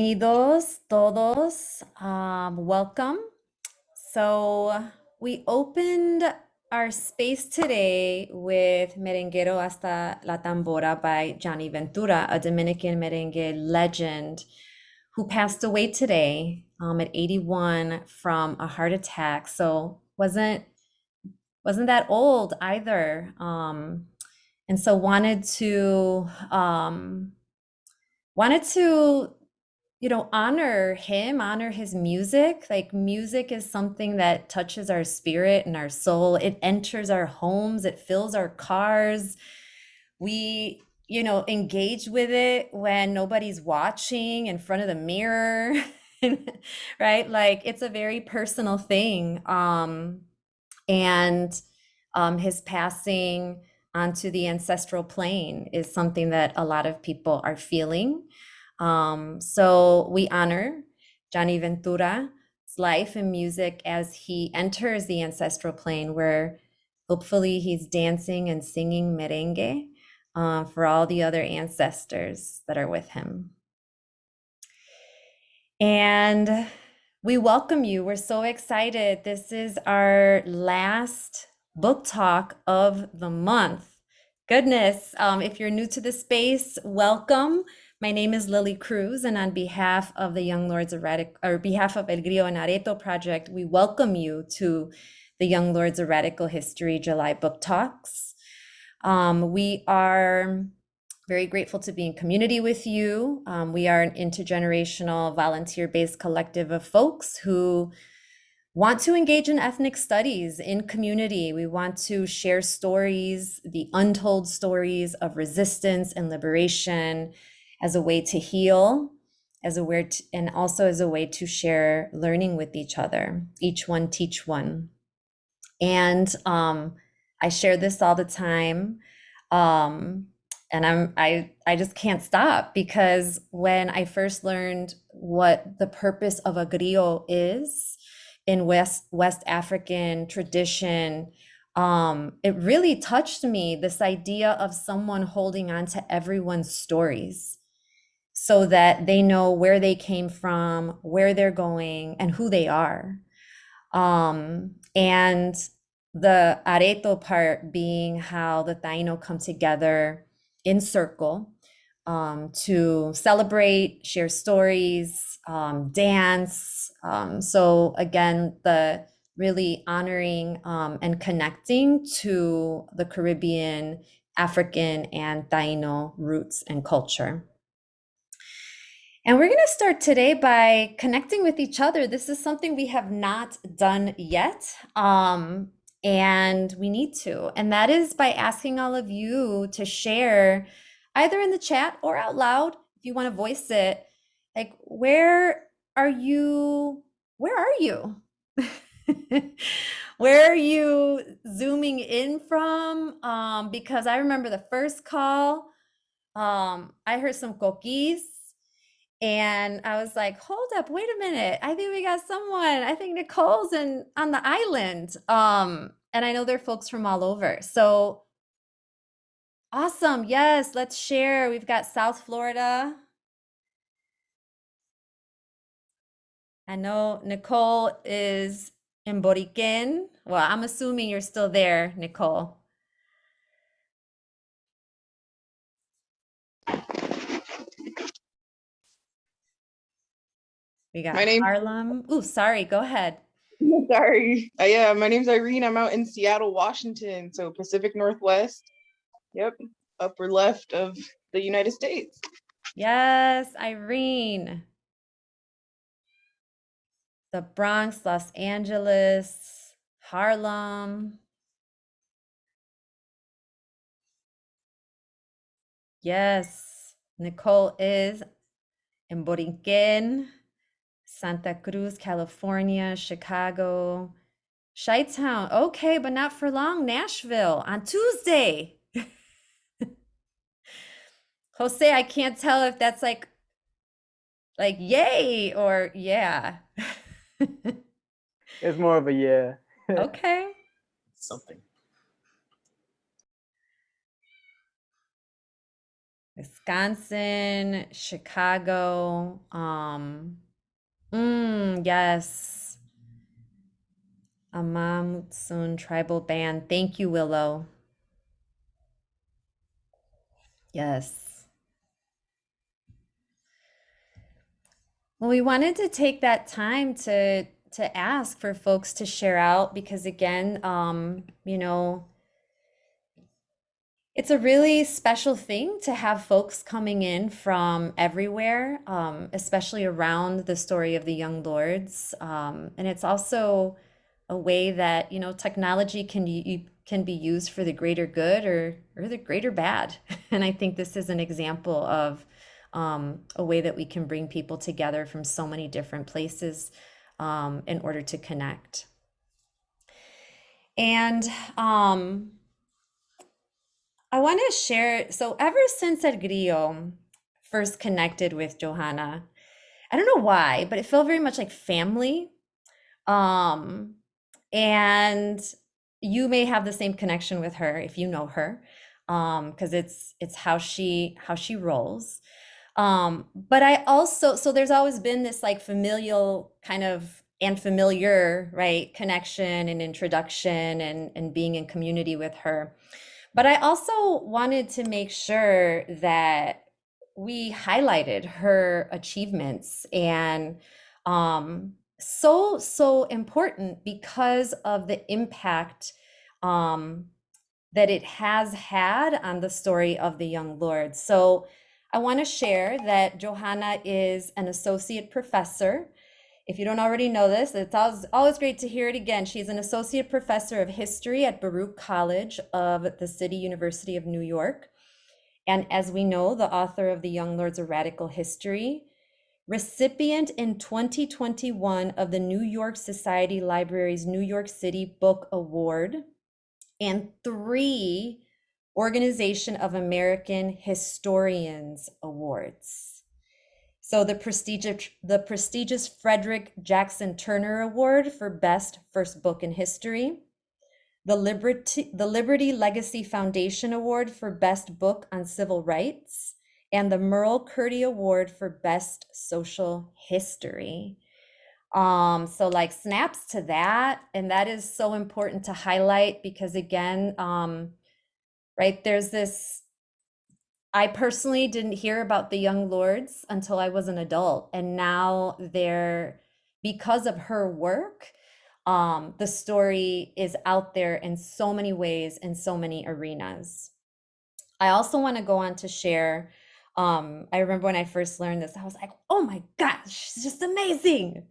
Bienvenidos todos. Welcome. So we opened our space today with Merenguero Hasta la Tambora by Johnny Ventura, a Dominican merengue legend who passed away today at 81 from a heart attack. So wasn't that old either. And so wanted to honor him, honor his music. Like, music is something that touches our spirit and our soul. It enters our homes, it fills our cars. We, engage with it when nobody's watching in front of the mirror, right? Like, it's a very personal thing. And his passing onto the ancestral plane is something that a lot of people are feeling. So we honor Johnny Ventura's life and music as he enters the ancestral plane, where hopefully he's dancing and singing merengue for all the other ancestors that are with him. And we welcome you. We're so excited. This is our last book talk of the month. Goodness, if you're new to the space, welcome. My name is Lily Cruz, and on behalf of the Young Lords of behalf of El Grillo en Areto Project, we welcome you to the Young Lords of Radical History July Book Talks. We are very grateful to be in community with you. We are an intergenerational volunteer-based collective of folks who want to engage in ethnic studies in community. We want to share stories, the untold stories of resistance and liberation, as a way to heal, and also as a way to share learning with each other. Each one teach one. And I share this all the time. And I just can't stop, because when I first learned what the purpose of a griot is in West African tradition, it really touched me, this idea of someone holding on to everyone's stories so that they know where they came from, where they're going, and who they are. And the areto part being how the Taino come together in circle to celebrate, share stories, dance. So again, the really honoring and connecting to the Caribbean, African, and Taino roots and culture. And we're going to start today by connecting with each other. This is something we have not done yet, and we need to. And that is by asking all of you to share, either in the chat or out loud, if you want to voice it, like, where are you? Where are you? Where are you zooming in from? Because I remember the first call, I heard some coquis. And I was like, hold up, wait a minute. I think we got someone. I think Nicole's on the island. And I know there are folks from all over. So awesome. Yes, let's share. We've got South Florida. I know Nicole is in Boriquen. Well, I'm assuming you're still there, Nicole. We got Harlem. Ooh, sorry, go ahead. Sorry. Yeah, my name's Irene. I'm out in Seattle, Washington, so Pacific Northwest. Yep, upper left of the United States. Yes, Irene. The Bronx, Los Angeles, Harlem. Yes, Nicole is in Borinquen, Santa Cruz, California, Chicago, Chi-Town. Okay, but not for long. Nashville on Tuesday. Jose, I can't tell if that's like yay or yeah. It's more of a yeah. Okay. Something. It's Wisconsin, Chicago. Yes. Amamutsun tribal band. Thank you, Willow. Yes. Well, we wanted to take that time to ask for folks to share out because again, it's a really special thing to have folks coming in from everywhere, especially around the story of the young lords. And it's also a way that, technology can be used for the greater good or the greater bad. And I think this is an example of a way that we can bring people together from so many different places in order to connect. And I want to share. So, ever since El Grillo first connected with Johanna, I don't know why, but it felt very much like family. Um, and you may have the same connection with her if you know her, because it's how she rolls. But I also, so there's always been this like familial kind of and familiar, right, connection and introduction and being in community with her. But I also wanted to make sure that we highlighted her achievements and so important because of the impact um, that it has had on the story of the young lord. So I want to share that Johanna is an associate professor. If you don't already know this, it's always great to hear it again. She's an associate professor of history at Baruch College of the City University of New York. And as we know, the author of The Young Lords of Radical History, recipient in 2021 of the New York Society Library's New York City Book Award, and 3 Organization of American Historians Awards. So the prestigious Frederick Jackson Turner Award for Best First Book in History, the Liberty Legacy Foundation Award for Best Book on Civil Rights, and the Merle Curdy Award for Best Social History. So like snaps to that, and that is so important to highlight because again, right, there's this, I personally didn't hear about the Young Lords until I was an adult, and now they're, because of her work, the story is out there in so many ways, in so many arenas. I also want to go on to share, I remember when I first learned this, I was like, oh my gosh, she's just amazing.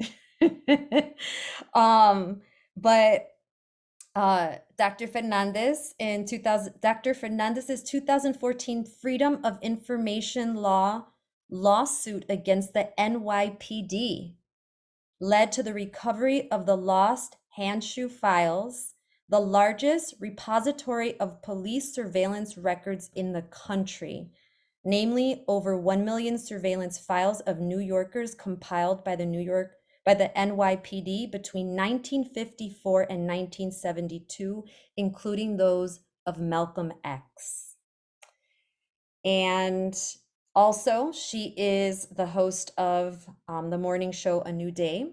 um, but Dr. Fernandez in 2000, Dr. Fernandez's 2014 Freedom of Information Law lawsuit against the NYPD led to the recovery of the lost Handshoe files, the largest repository of police surveillance records in the country, namely over 1 million surveillance files of New Yorkers compiled by the NYPD between 1954 and 1972, including those of Malcolm X. And also, she is the host of the morning show A New Day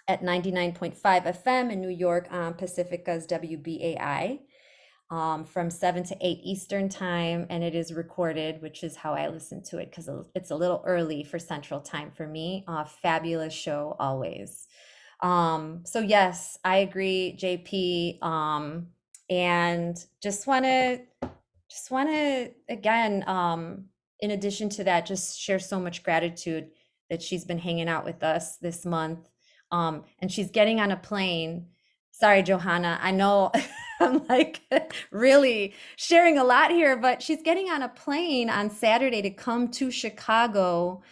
at 99.5 FM in New York on Pacifica's WBAI from 7 to 8 Eastern time. And it is recorded, which is how I listen to it because it's a little early for Central Time for me. Fabulous show always. So yes, I agree, JP. And just want to again, in addition to that, just share so much gratitude that she's been hanging out with us this month. And she's getting on a plane. Sorry, Johanna, I know I'm like really sharing a lot here, but she's getting on a plane on Saturday to come to Chicago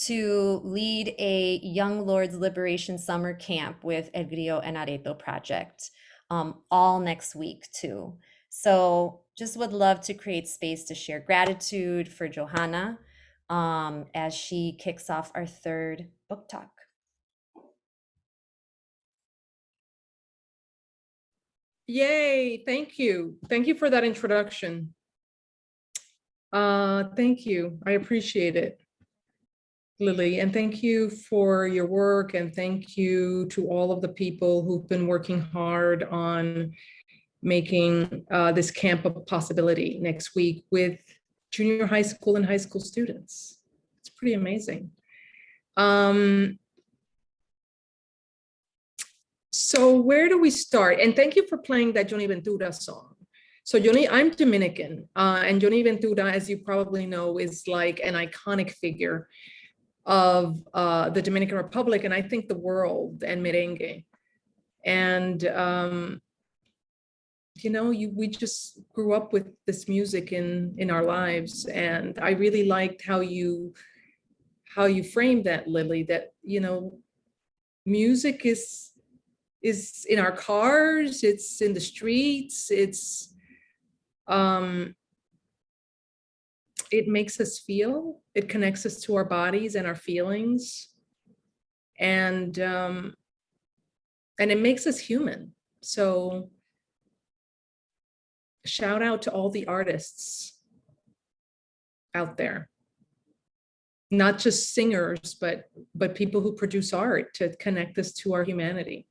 to lead a Young Lords Liberation Summer Camp with El Grillo and Areto Project, all next week too. So just would love to create space to share gratitude for Johanna as she kicks off our 3rd book talk. Yay, thank you. Thank you for that introduction. Thank you. I appreciate it, Lily, and thank you for your work, and thank you to all of the people who've been working hard on making this camp a possibility next week with junior high school and high school students. It's pretty amazing. So where do we start? And thank you for playing that Johnny Ventura song. So I'm Dominican, and Johnny Ventura, as you probably know, is like an iconic figure of the Dominican Republic, and I think the world, and merengue. And we just grew up with this music in our lives, and I really liked how you framed that, Lily, that music is in our cars, it's in the streets, it makes us feel, it connects us to our bodies and our feelings, and it makes us human. So shout out to all the artists out there, not just singers, but people who produce art to connect us to our humanity.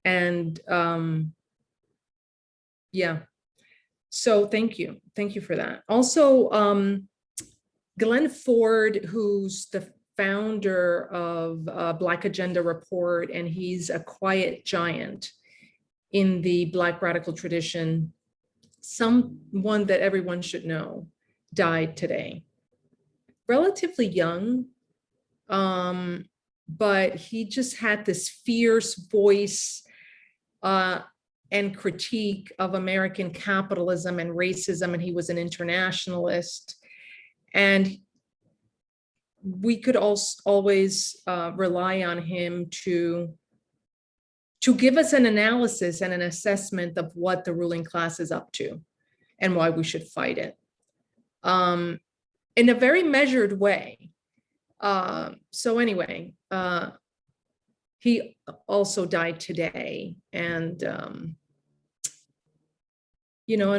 And yeah, so thank you for that. Also, Glenn Ford, who's the founder of Black Agenda Report, and he's a quiet giant in the Black radical tradition, someone that everyone should know, died today. Relatively young, but he just had this fierce voice and critique of American capitalism and racism, and he was an internationalist. And we could also always rely on him to give us an analysis and an assessment of what the ruling class is up to and why we should fight it in a very measured way. So anyway, he also died today, and and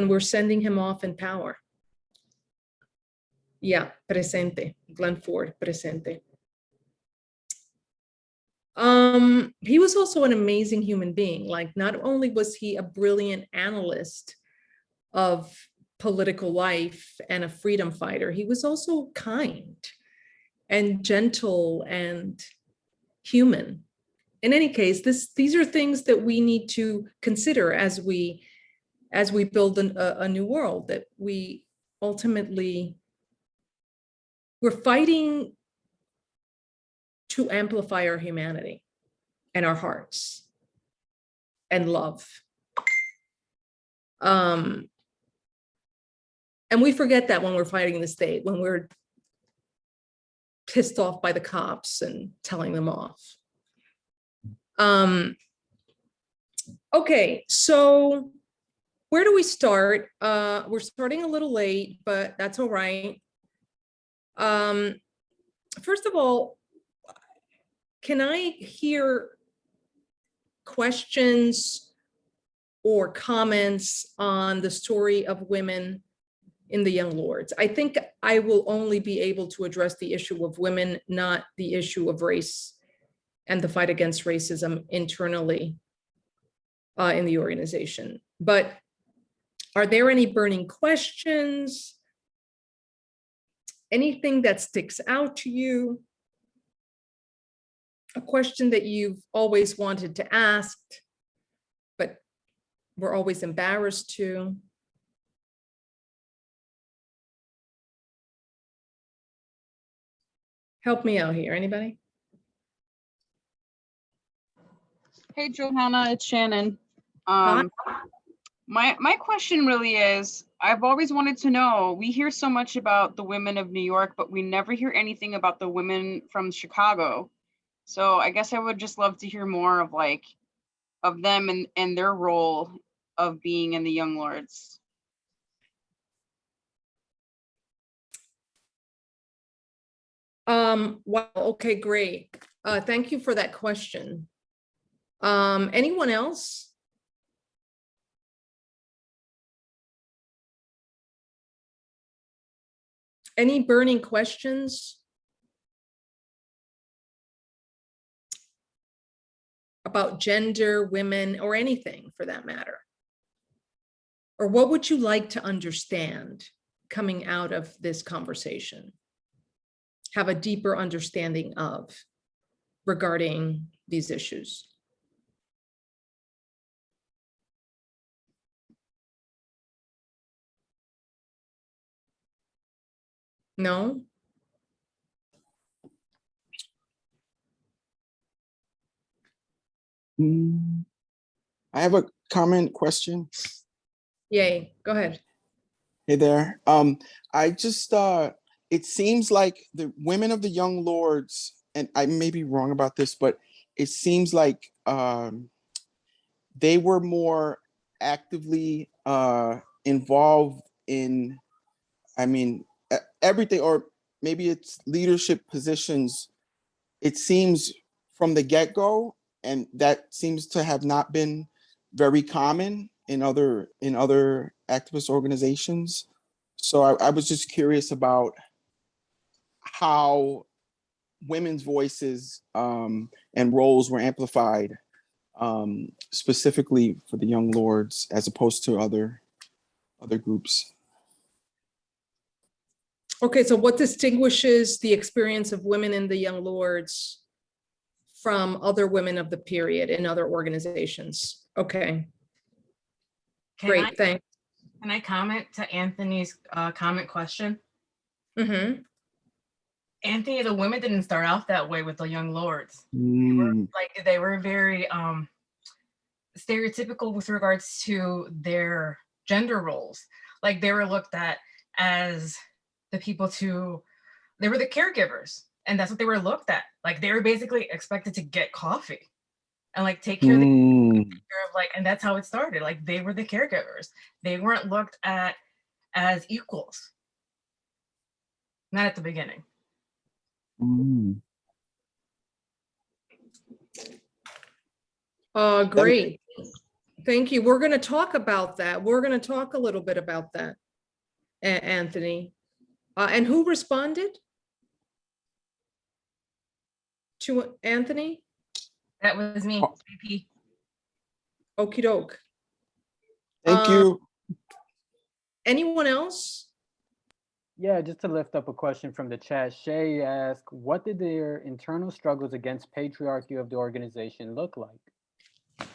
we're sending him off in power. Yeah, presente, Glenn Ford, presente. He was also an amazing human being. Like, not only was he a brilliant analyst of political life and a freedom fighter, he was also kind and gentle and human. In any case, these are things that we need to consider as we build a new world, that we ultimately, we're fighting to amplify our humanity and our hearts and love. And we forget that when we're fighting the state, when we're pissed off by the cops and telling them off. Okay, so where do we start? We're starting a little late, but that's all right. First of all, can I hear questions or comments on the story of women in the Young Lords? I think I will only be able to address the issue of women, not the issue of race and the fight against racism internally in the organization. But are there any burning questions? Anything that sticks out to you? A question that you've always wanted to ask, but we're always embarrassed to? Help me out here, anybody? Hey, Johanna, it's Shannon. Hi. My question really is, I've always wanted to know, we hear so much about the women of New York, but we never hear anything about the women from Chicago. So I guess I would just love to hear more of them and their role of being in the Young Lords. Well, okay, great. Thank you for that question. Anyone else? Any burning questions about gender, women, or anything for that matter? Or what would you like to understand coming out of this conversation? Have a deeper understanding of regarding these issues? No? I have a comment question. Yay, go ahead. Hey there. I just it seems like the women of the young lords, and I may be wrong about this, but it seems like they were more actively involved in, I mean, everything, or maybe it's leadership positions. It seems from the get-go, and that seems to have not been very common in other activist organizations. So I was just curious about how women's voices and roles were amplified, specifically for the Young Lords, as opposed to other groups. Okay, so what distinguishes the experience of women in the Young Lords from other women of the period in other organizations? Okay, great, thanks. Can I comment to Anthony's comment question? Mm-hmm. Anthony, the women didn't start off that way with the Young Lords. They were very stereotypical with regards to their gender roles. Like they were looked at as the people they were the caregivers, and that's what they were looked at. Like they were basically expected to get coffee and like take care of and that's how it started. Like they were the caregivers. They weren't looked at as equals. Not at the beginning. Great. Thank you. We're going to talk about that. We're going to talk a little bit about that, Anthony. And who responded to Anthony? That was me, JP. Okie doke. Thank you. Anyone else? Yeah, just to lift up a question from the chat, Shay asked, what did their internal struggles against patriarchy of the organization look like?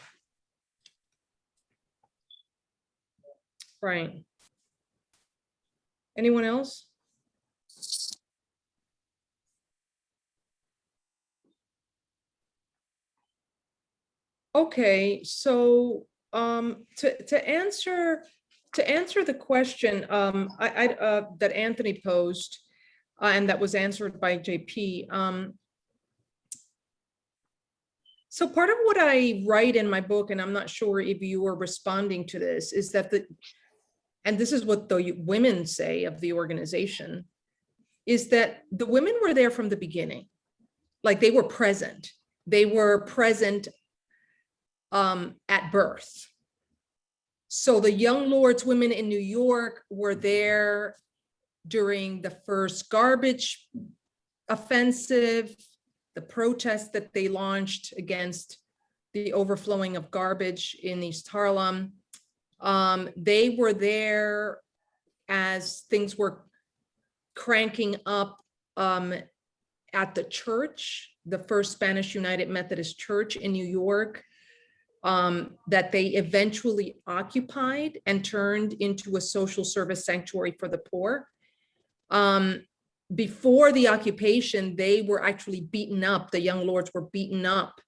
Right. Anyone else? Okay, so to answer the question that Anthony posed and that was answered by JP. So part of what I write in my book, and I'm not sure if you were responding to this, is that and this is what the women say of the organization, is that the women were there from the beginning. Like they were present. They were present at birth. So the Young Lords women in New York were there during the first garbage offensive, the protest that they launched against the overflowing of garbage in East Harlem. They were there as things were cranking up at the church, the first Spanish United Methodist Church in New York, that they eventually occupied and turned into a social service sanctuary for the poor. Before the occupation, they were actually beaten up. The Young Lords were beaten up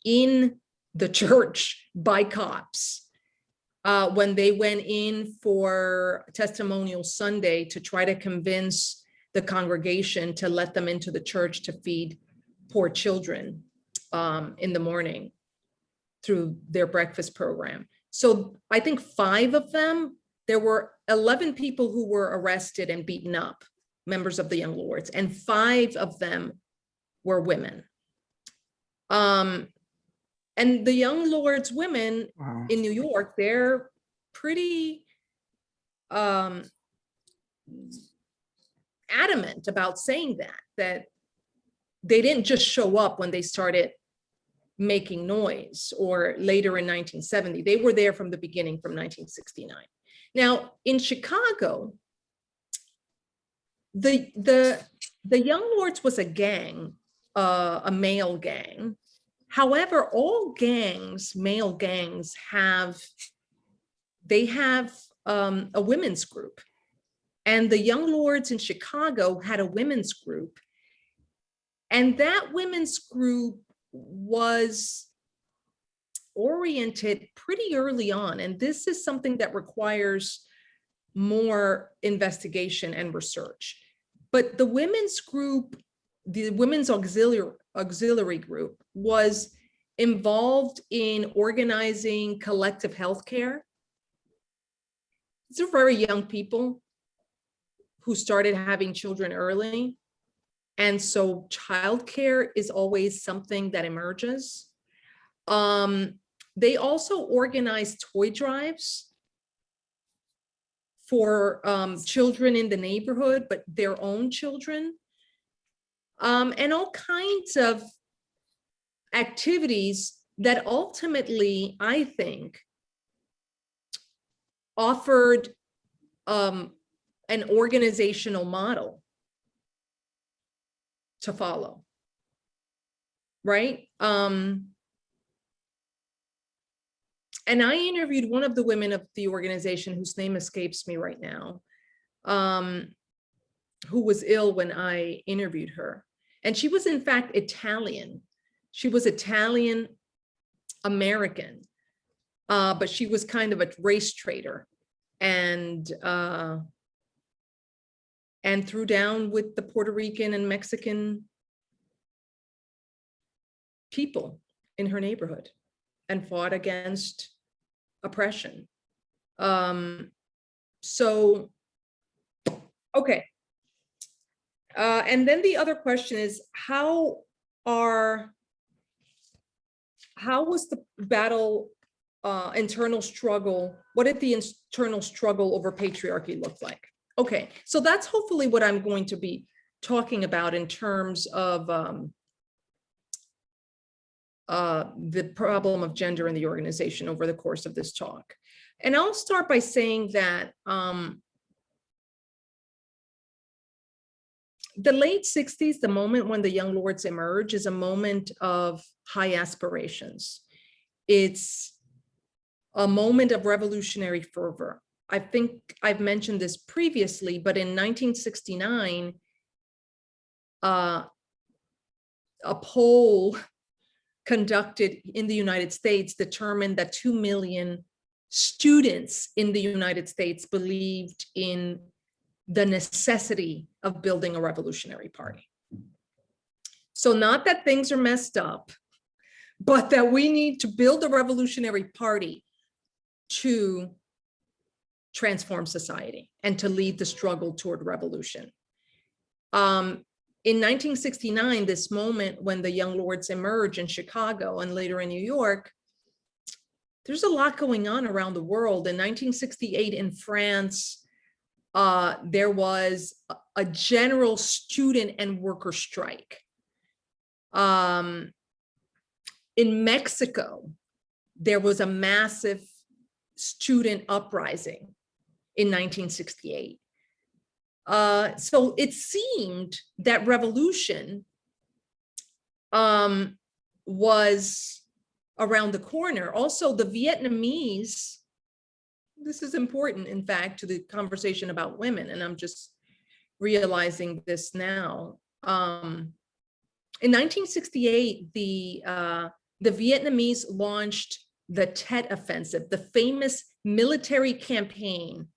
in the church by cops when they went in for testimonial Sunday to try to convince the congregation to let them into the church to feed poor children in the morning through their breakfast program. So I think 5 of them, there were 11 people who were arrested and beaten up, members of the Young Lords, and 5 of them were women. And the Young Lords women in New York, they're pretty adamant about saying that they didn't just show up when they started making noise or later in 1970. They were there from the beginning, from 1969. Now, in Chicago, the Young Lords was a gang, a male gang. However, all gangs, male gangs, have a women's group. And the Young Lords in Chicago had a women's group. And that women's group was oriented pretty early on. And this is something that requires more investigation and research. But the women's group, the women's auxiliary group, was involved in organizing collective healthcare. These are very young people who started having children early. And so childcare is always something that emerges. They also organized toy drives for children in the neighborhood, but their own children, and all kinds of activities that ultimately, I think, offered an organizational model to follow, right? And I interviewed one of the women of the organization, whose name escapes me right now, who was ill when I interviewed her. And she was in fact Italian. She was Italian American, but she was kind of a race traitor, and threw down with the Puerto Rican and Mexican people in her neighborhood and fought against oppression. So, okay. And then the other question is, how was the battle, internal struggle, what did the internal struggle over patriarchy look like? Okay, so that's hopefully what I'm going to be talking about in terms of the problem of gender in the organization over the course of this talk. And I'll start by saying that the late 60s, the moment when the Young Lords emerge, is a moment of high aspirations. It's a moment of revolutionary fervor. I think I've mentioned this previously, but in 1969, a poll conducted in the United States determined that 2 million students in the United States believed in the necessity of building a revolutionary party. So not that things are messed up, but that we need to build a revolutionary party to transform society and to lead the struggle toward revolution. In 1969, this moment when the Young Lords emerge in Chicago and later in New York, there's a lot going on around the world. In 1968 in France, there was a general student and worker strike. In Mexico, there was a massive student uprising in 1968. So it seemed that revolution was around the corner. Also, the Vietnamese, this is important, in fact, to the conversation about women, and I'm just realizing this now. In 1968, the Vietnamese launched the Tet Offensive, the famous military campaign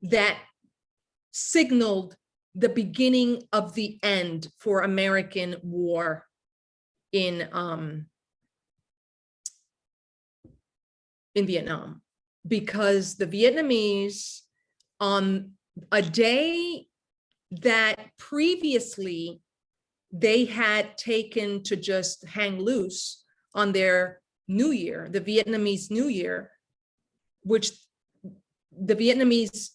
that signaled the beginning of the end for American war in Vietnam, because the Vietnamese, on a day that previously they had taken to just hang loose on their New Year, the Vietnamese New Year, which the Vietnamese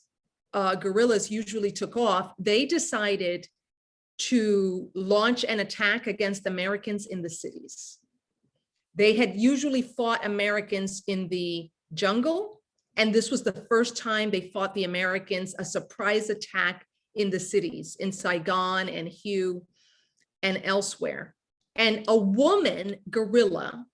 guerrillas usually took off, they decided to launch an attack against Americans in the cities. They had usually fought Americans in the jungle, and this was the first time they fought the Americans, a surprise attack in the cities, in Saigon and Hue and elsewhere. And a woman guerrilla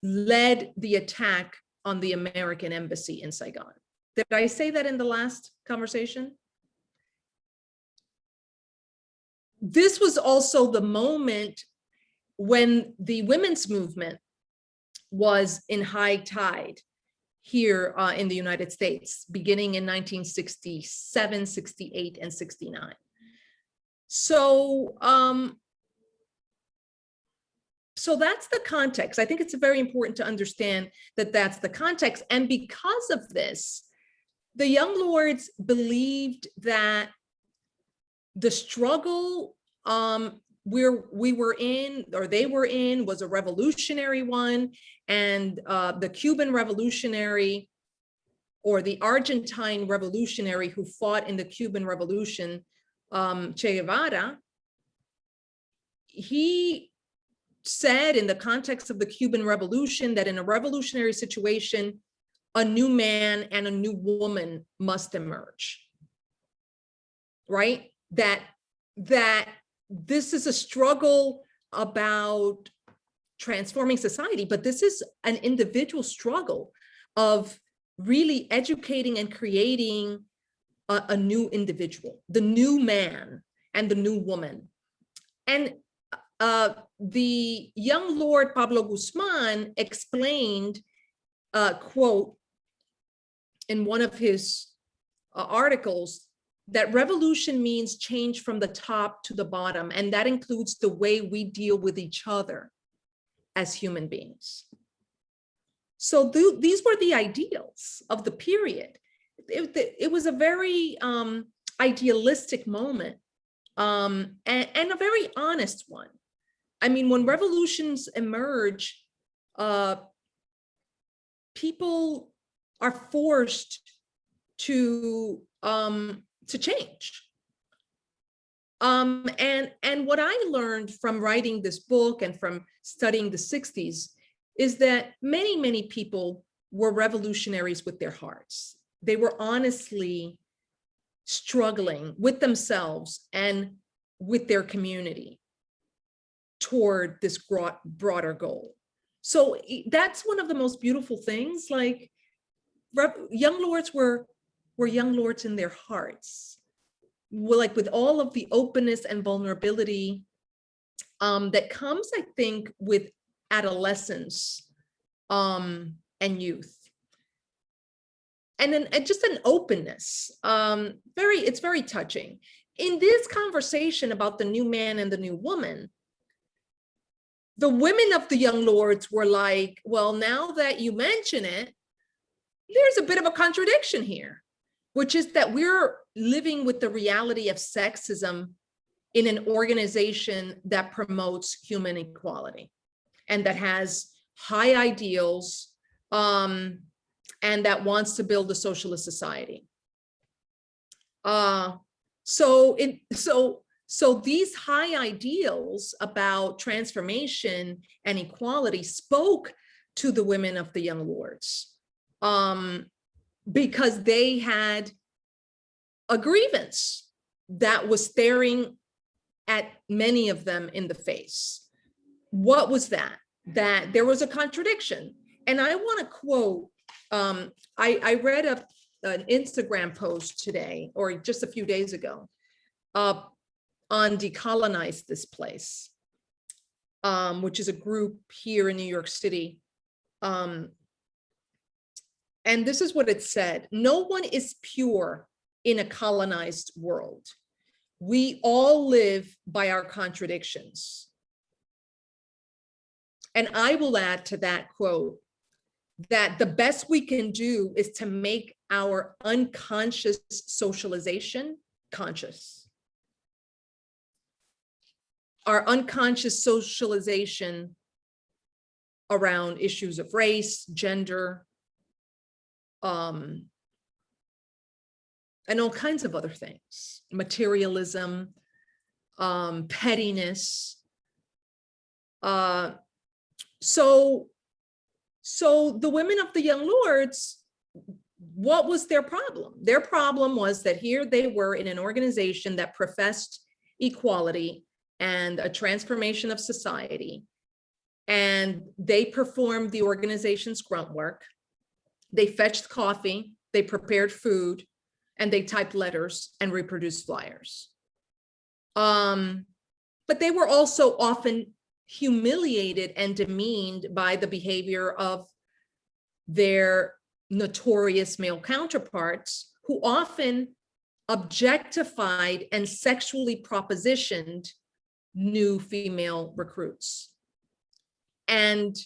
led the attack on the American embassy in Saigon. Did I say that in the last conversation? This was also the moment when the women's movement was in high tide here in the United States, beginning in 1967, 68, and 69. So, so that's the context. I think it's very important to understand that that's the context. And because of this, the Young Lords believed that the struggle we were in, or they were in, was a revolutionary one, and the Cuban revolutionary or the Argentine revolutionary who fought in the Cuban Revolution, Che Guevara, he said in the context of the Cuban Revolution that in a revolutionary situation, a new man and a new woman must emerge, right? That this is a struggle about transforming society, but this is an individual struggle of really educating and creating a new individual, the new man and the new woman. And the young Lord Pablo Guzman explained, quote, in one of his articles, that revolution means change from the top to the bottom, and that includes the way we deal with each other as human beings. So these were the ideals of the period. It was a very idealistic moment, and a very honest one. I mean, when revolutions emerge, people are forced to change. And what I learned from writing this book and from studying the 60s is that many people were revolutionaries with their hearts. They were honestly struggling with themselves and with their community toward this broader goal. So that's one of the most beautiful things. Like, young lords were young lords in their hearts, like with all of the openness and vulnerability that comes, I think, with adolescence and youth. And then just an openness, it's very touching. In this conversation about the new man and the new woman, the women of the young lords were like, well, now that you mention it, there's a bit of a contradiction here, which is that we're living with the reality of sexism in an organization that promotes human equality and that has high ideals and that wants to build a socialist society. So these high ideals about transformation and equality spoke to the women of the young lords because they had a grievance that was staring at many of them in the face. What was that? That there was a contradiction. And I want to quote, I read an Instagram post today, or just a few days ago, on Decolonize This Place, which is a group here in New York City. And this is what it said: no one is pure in a colonized world. We all live by our contradictions. And I will add to that quote that the best we can do is to make our unconscious socialization conscious. Our unconscious socialization around issues of race, gender, and all kinds of other things, materialism, pettiness. So the women of the young lords, what was their problem? Their problem was that here they were in an organization that professed equality and a transformation of society, and they performed the organization's grunt work. They fetched coffee, they prepared food, and they typed letters and reproduced flyers. But they were also often humiliated and demeaned by the behavior of their notorious male counterparts, who often objectified and sexually propositioned new female recruits. And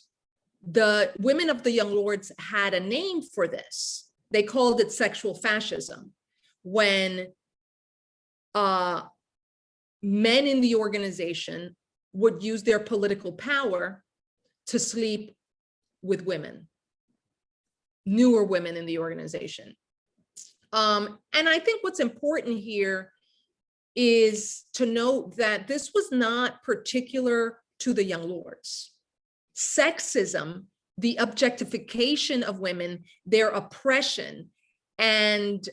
the women of the young lords had a name for this. They called it sexual fascism, when men in the organization would use their political power to sleep with women, newer women in the organization. And I think what's important here is to note that this was not particular to the young lords. Sexism, the objectification of women, their oppression, and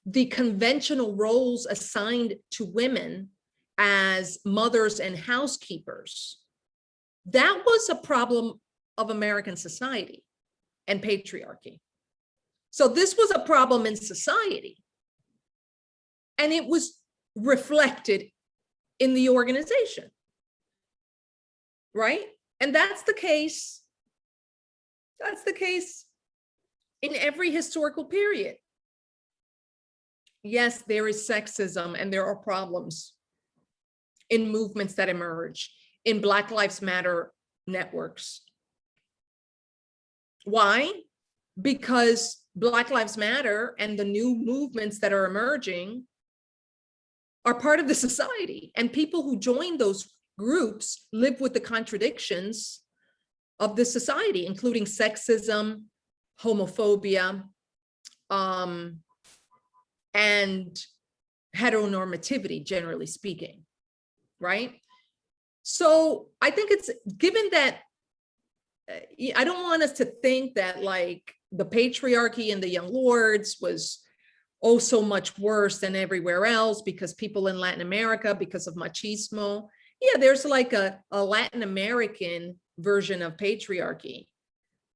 the conventional roles assigned to women as mothers and housekeepers, that was a problem of American society and patriarchy. So this was a problem in society, and it was reflected in the organization, right? And that's the case in every historical period. Yes, there is sexism and there are problems in movements that emerge, in Black Lives Matter networks. Why? Because Black Lives Matter and the new movements that are emerging are part of the society, and people who join those groups live with the contradictions of the society, including sexism, homophobia, and heteronormativity, generally speaking, right? So I think it's, given that, I don't want us to think that like the patriarchy in the young lords was oh so much worse than everywhere else because people in Latin America, because of machismo. Yeah, there's like a Latin American version of patriarchy.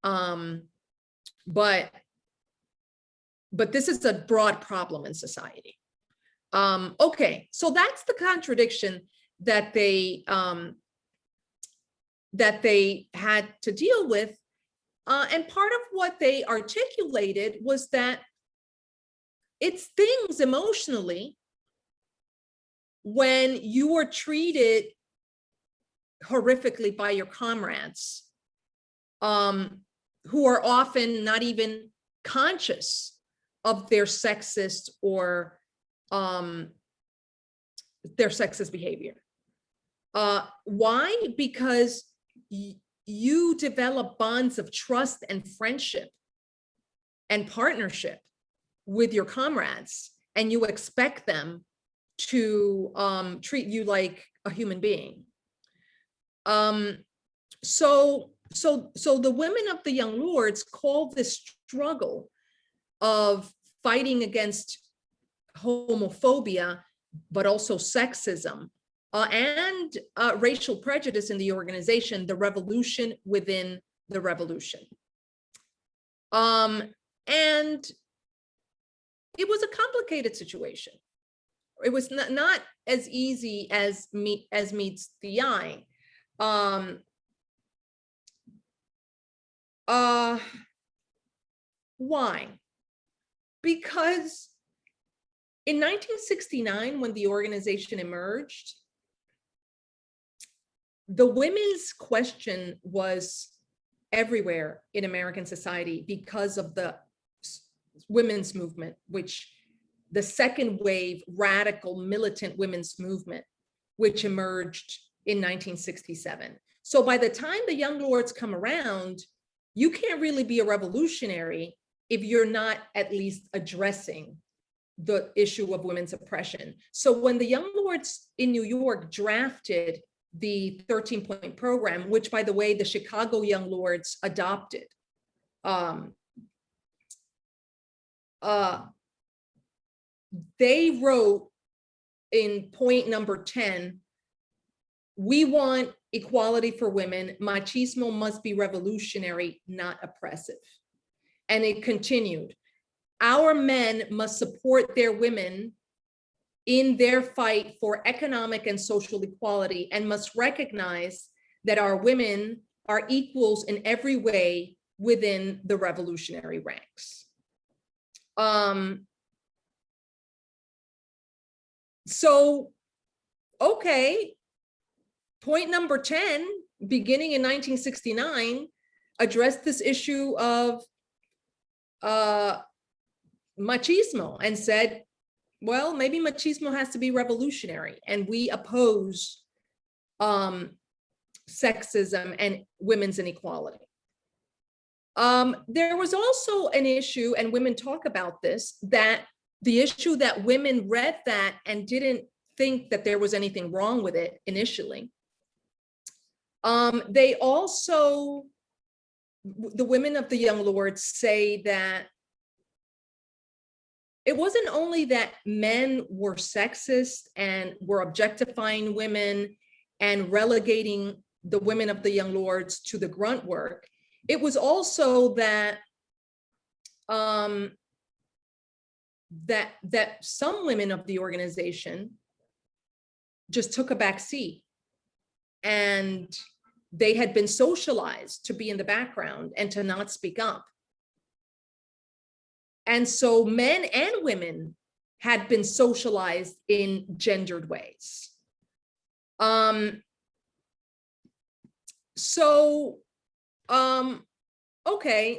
But this is a broad problem in society. Okay, so that's the contradiction that they had to deal with. And part of what they articulated was that it stings emotionally when you are treated horrifically by your comrades, who are often not even conscious of their sexist or their sexist behavior. Why? Because you develop bonds of trust and friendship and partnership with your comrades, and you expect them to treat you like a human being. So the women of the young lords called this struggle of fighting against homophobia, but also sexism and racial prejudice in the organization, the revolution within the revolution. And it was a complicated situation. It was not as easy as meets the eye. Why? Because in 1969, when the organization emerged, the women's question was everywhere in American society because of the women's movement, which the second wave radical militant women's movement, which emerged in 1967. So by the time the young lords come around, you can't really be a revolutionary if you're not at least addressing the issue of women's oppression. So when the Young Lords in New York drafted the 13-point program, which, by the way, the Chicago Young Lords adopted, they wrote in point number 10, we want equality for women. Machismo must be revolutionary, not oppressive. And it continued, our men must support their women in their fight for economic and social equality and must recognize that our women are equals in every way within the revolutionary ranks. So, okay, point number 10, beginning in 1969, addressed this issue of machismo and said, well, maybe machismo has to be revolutionary, and we oppose sexism and women's inequality. There was also an issue, and women talk about this, that the issue that women read that and didn't think that there was anything wrong with it initially. They also, the women of the Young Lords say that it wasn't only that men were sexist and were objectifying women and relegating the women of the Young Lords to the grunt work. It was also that that some women of the organization just took a back seat, and they had been socialized to be in the background and to not speak up. And so men and women had been socialized in gendered ways. Okay,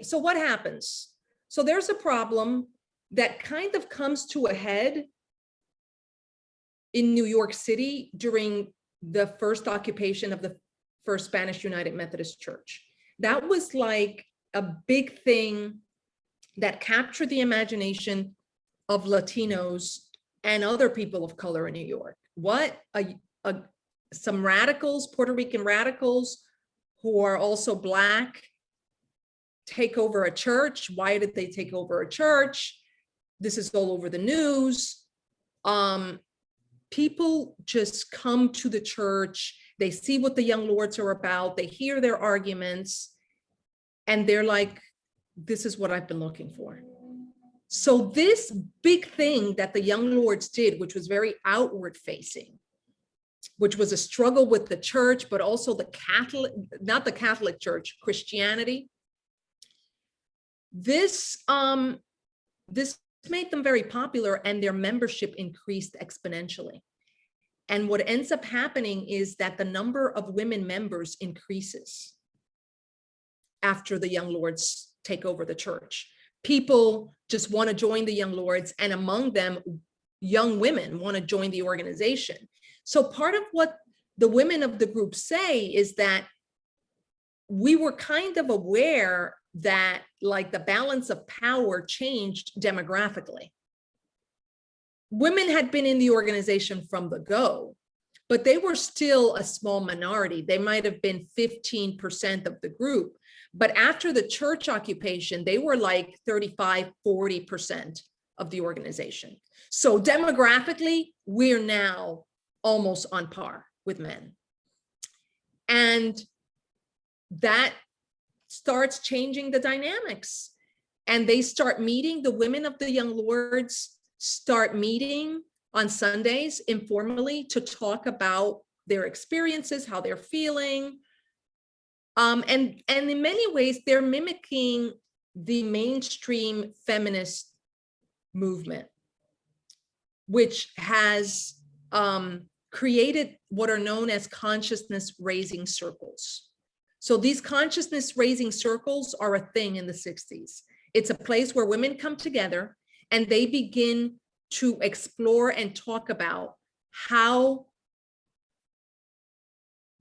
so what happens? So there's a problem that kind of comes to a head in New York City during the first occupation of the First Spanish United Methodist Church. That was like a big thing that captured the imagination of Latinos and other people of color in New York. Some radicals, Puerto Rican radicals, who are also Black, take over a church. Why did they take over a church? This is all over the news. People just come to the church, they see what the Young Lords are about, they hear their arguments, and they're like, this is what I've been looking for. So this big thing that the Young Lords did, which was very outward facing, which was a struggle with the church, but also the Catholic, not the Catholic Church, Christianity. This made them very popular, and their membership increased exponentially. And what ends up happening is that the number of women members increases after the Young Lords take over the church. People just want to join the Young Lords, and among them, young women want to join the organization. So part of what the women of the group say is that we were kind of aware that like the balance of power changed demographically. Women had been in the organization from the go, but they were still a small minority. They might have been 15% of the group. But after the church occupation, they were like 35, 40% of the organization. So demographically, we're now almost on par with men. And that starts changing the dynamics. And they start meeting, the women of the Young Lords start meeting on Sundays informally to talk about their experiences, how they're feeling. And in many ways, they're mimicking the mainstream feminist movement, which has created what are known as consciousness raising circles. So these consciousness raising circles are a thing in the 60s. It's a place where women come together and they begin to explore and talk about how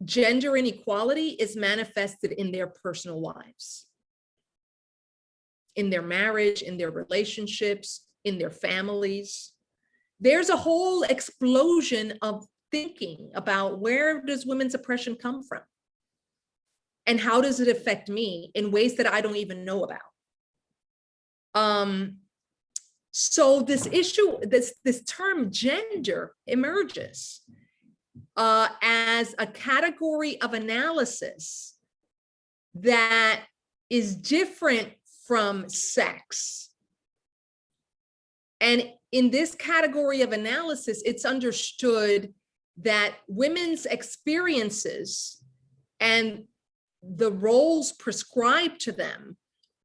gender inequality is manifested in their personal lives. in their marriage, in their relationships, in their families. There's a whole explosion of thinking about where does women's oppression come from? And how does it affect me in ways that I don't even know about? So this issue, this term gender emerges as a category of analysis that is different from sex. And in this category of analysis, it's understood that women's experiences and the roles prescribed to them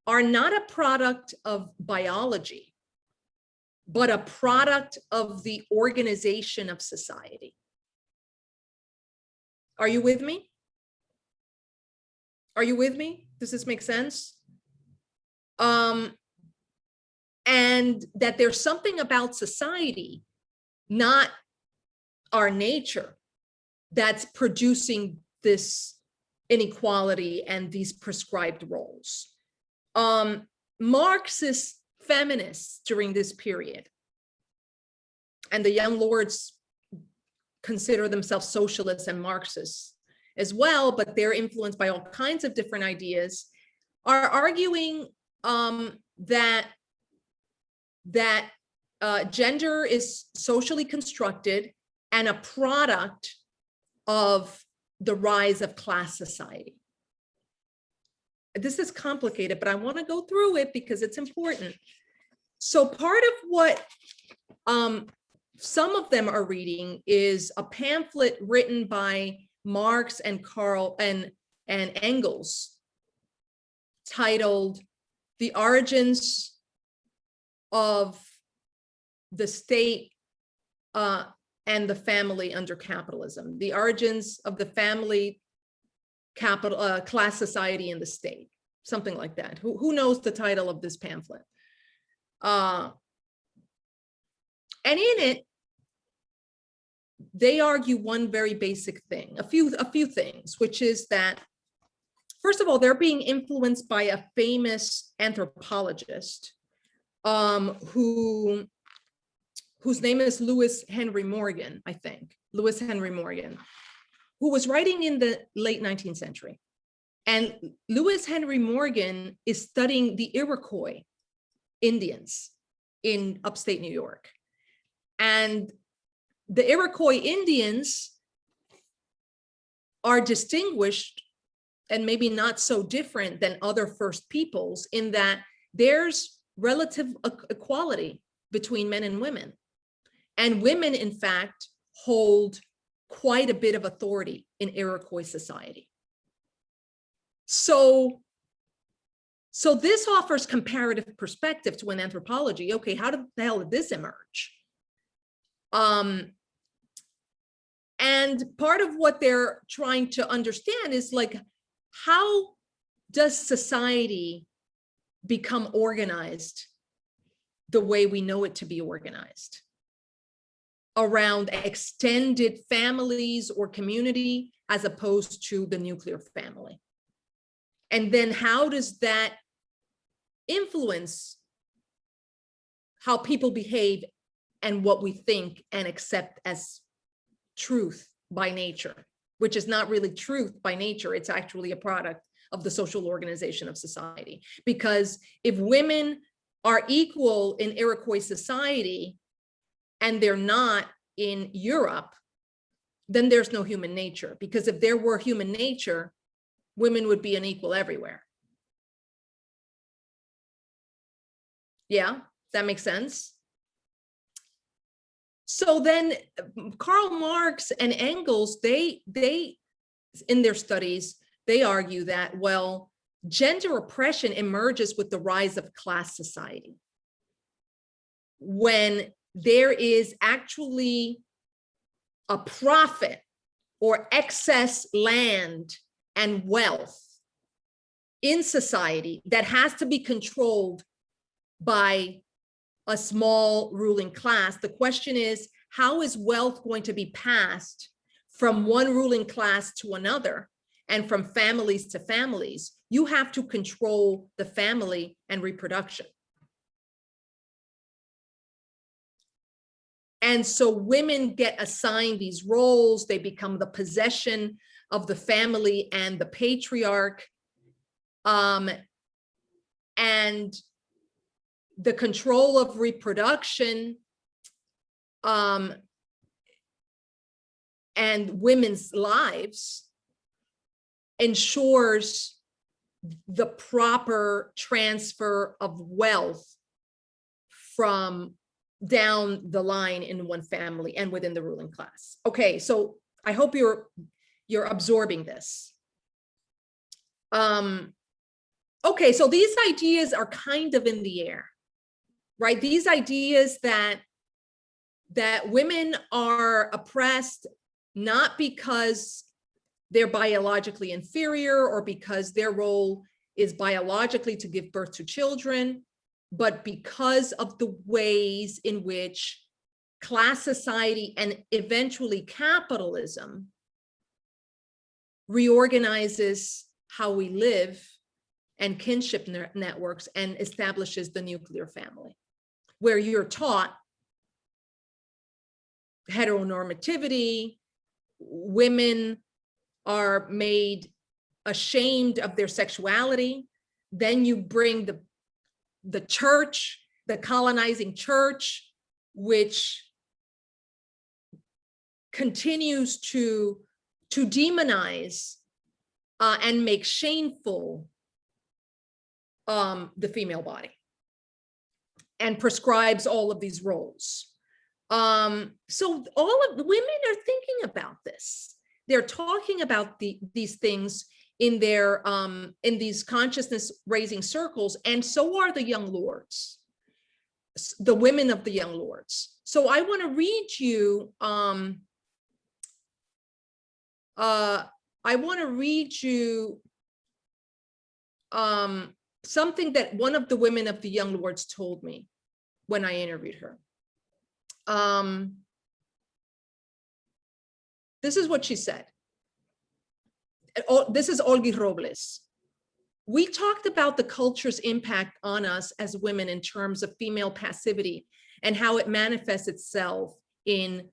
are not a product of biology, but a product of the organization of society. Are you with me? Are you with me? Does this make sense? And that there's something about society, not our nature, that's producing this inequality and these prescribed roles. Marxist feminists during this period, and the young lords consider themselves socialists and Marxists as well, but they're influenced by all kinds of different ideas, are arguing that gender is socially constructed and a product of the rise of class society. This is complicated, but I want to go through it because it's important. So part of what some of them are reading is a pamphlet written by Marx and and Engels titled "The Origins of the State and the Family Under Capitalism," the origins of the family, capital, class society, and the state, something like that. Who knows the title of this pamphlet? And in it, they argue one very basic thing, a few things, which is that, first of all, they're being influenced by a famous anthropologist whose name is Lewis Henry Morgan, I think, Lewis Henry Morgan, who was writing in the late 19th century. And Lewis Henry Morgan is studying the Iroquois Indians in upstate New York. And the Iroquois Indians are distinguished and maybe not so different than other First Peoples in that there's relative equality between men and women. And women, in fact, hold quite a bit of authority in Iroquois society. So this offers comparative perspective to an anthropology. Okay, how the hell did this emerge? And part of what they're trying to understand is like, how does society become organized the way we know it to be organized around extended families or community as opposed to the nuclear family? And then how does that influence how people behave and what we think and accept as truth by nature, which is not really truth by nature. It's actually a product of the social organization of society. Because if women are equal in Iroquois society and they're not in Europe, then there's no human nature. Because if there were human nature, women would be unequal everywhere. Yeah, that makes sense. So then Karl Marx and Engels, they in their studies, they argue that, well, gender oppression emerges with the rise of class society, when there is actually a profit or excess land and wealth in society that has to be controlled by a small ruling class. The question is, how is wealth going to be passed from one ruling class to another? and from families to families, you have to control the family and reproduction. And so women get assigned these roles. They become the possession of the family and the patriarch. And the control of reproduction and women's lives ensures the proper transfer of wealth from down the line in one family and within the ruling class. Okay, so I hope you're absorbing this. Okay, so these ideas are kind of in the air, right? These ideas that women are oppressed not because they're biologically inferior or because their role is biologically to give birth to children, but because of the ways in which class society and eventually capitalism reorganizes how we live and kinship networks and establishes the nuclear family, where you're taught heteronormativity, women are made ashamed of their sexuality. Then you bring the church, the colonizing church, which continues to demonize and make shameful the female body and prescribes all of these roles. So all of the women are thinking about this. They're talking about these things in their in these consciousness raising circles, and so are the young lords, the women of the young lords. So I want to read you something that one of the women of the young lords told me when I interviewed her. This is what she said. This is Olga Robles. We talked about the culture's impact on us as women in terms of female passivity and how it manifests itself in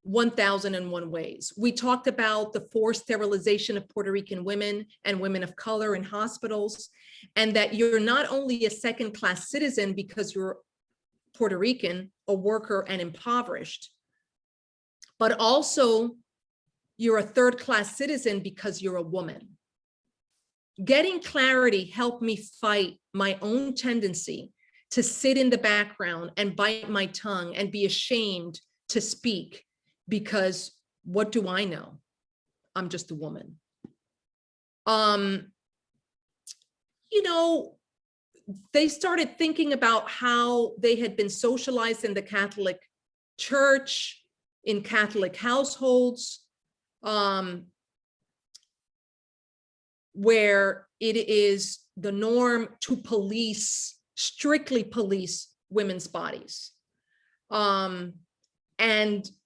1001 ways. We talked about the forced sterilization of Puerto Rican women and women of color in hospitals, and that you're not only a second-class citizen because you're Puerto Rican, a worker, and impoverished, but also you're a third-class citizen because you're a woman. Getting clarity helped me fight my own tendency to sit in the background and bite my tongue and be ashamed to speak, because what do I know? I'm just a woman. You know, they started thinking about how they had been socialized in the Catholic Church, in Catholic households, where it is the norm to strictly police women's bodies, and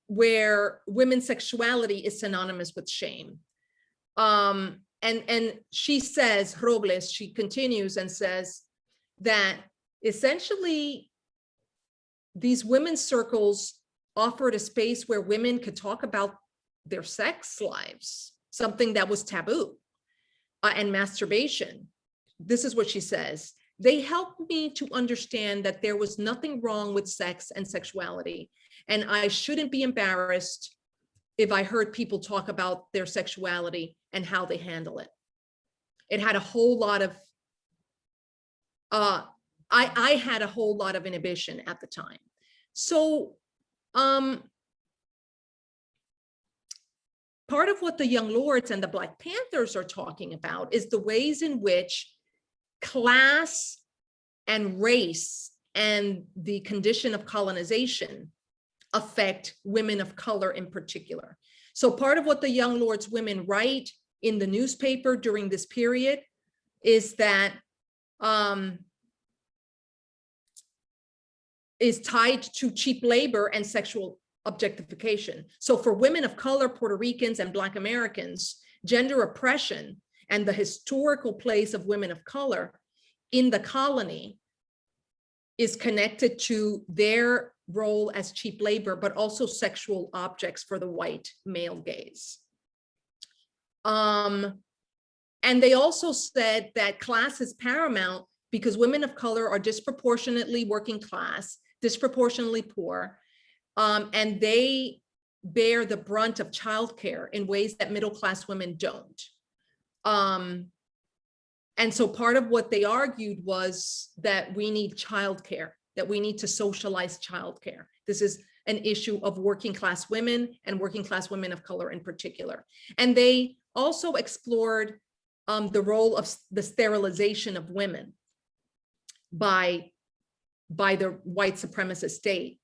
where women's sexuality is synonymous with shame. And she says, Robles, she continues and says that essentially these women's circles offered a space where women could talk about their sex lives, something that was taboo, and masturbation. This is what she says. They helped me to understand that there was nothing wrong with sex and sexuality, and I shouldn't be embarrassed if I heard people talk about their sexuality and how they handle it. It had a whole lot of, I had a whole lot of inhibition at the time. So part of what the Young Lords and the Black Panthers are talking about is the ways in which class and race and the condition of colonization affect women of color in particular. So part of what the Young Lords women write in the newspaper during this period is that is tied to cheap labor and sexual objectification. So for women of color, Puerto Ricans and Black Americans, gender oppression and the historical place of women of color in the colony is connected to their role as cheap labor, but also sexual objects for the white male gaze. And they also said that class is paramount because women of color are disproportionately working class, disproportionately poor, and they bear the brunt of childcare in ways that middle-class women don't. And so part of what they argued was that we need childcare, that we need to socialize childcare. This is an issue of working class women and working class women of color in particular. And they also explored the role of the sterilization of women by the white supremacist state.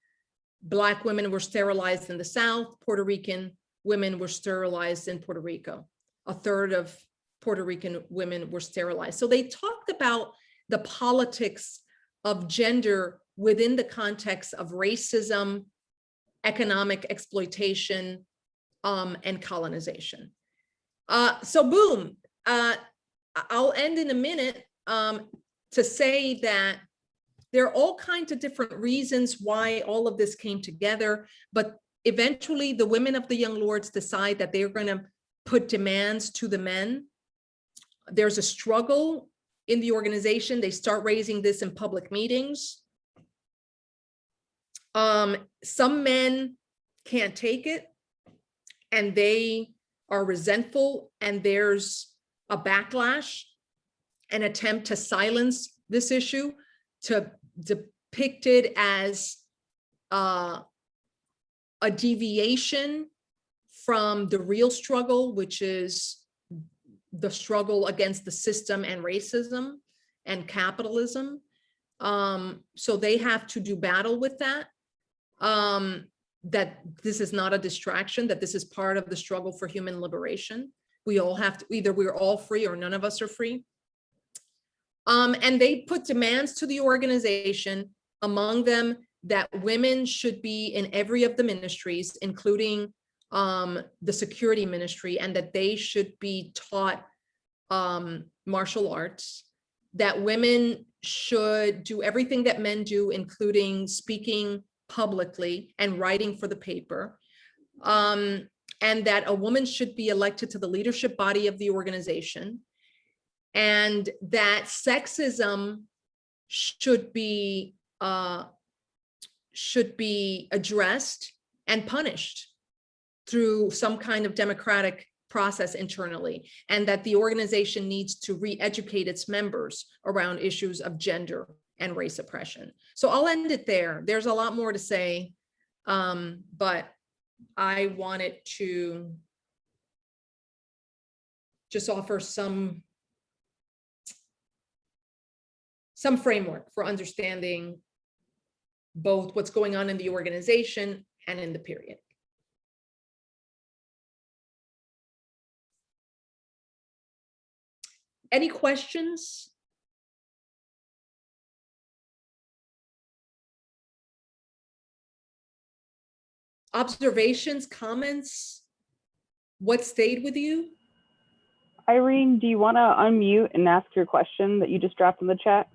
Black women were sterilized in the South, Puerto Rican women were sterilized in Puerto Rico. A third of Puerto Rican women were sterilized. So they talked about the politics of gender within the context of racism, economic exploitation, and colonization. So boom, I'll end in a minute to say that there are all kinds of different reasons why all of this came together, but eventually the women of the Young Lords decide that they're going to put demands to the men. There's a struggle in the organization. They start raising this in public meetings. Some men can't take it and they are resentful, and there's a backlash, an attempt to silence this issue, to depict it as a deviation from the real struggle, which is the struggle against the system and racism and capitalism. So they have to do battle with that, that this is not a distraction, that this is part of the struggle for human liberation. We all have to, either we're all free or none of us are free. And they put demands to the organization, among them that women should be in every of the ministries, including the security ministry, and that they should be taught martial arts, that women should do everything that men do, including speaking publicly and writing for the paper, and that a woman should be elected to the leadership body of the organization, and that sexism should be addressed and punished through some kind of democratic process internally, and that the organization needs to re-educate its members around issues of gender and race oppression. So I'll end it there. There's a lot more to say, but I wanted to just offer some framework for understanding both what's going on in the organization and in the period. Any questions? Observations, comments? What stayed with you? Irene, do you want to unmute and ask your question that you just dropped in the chat?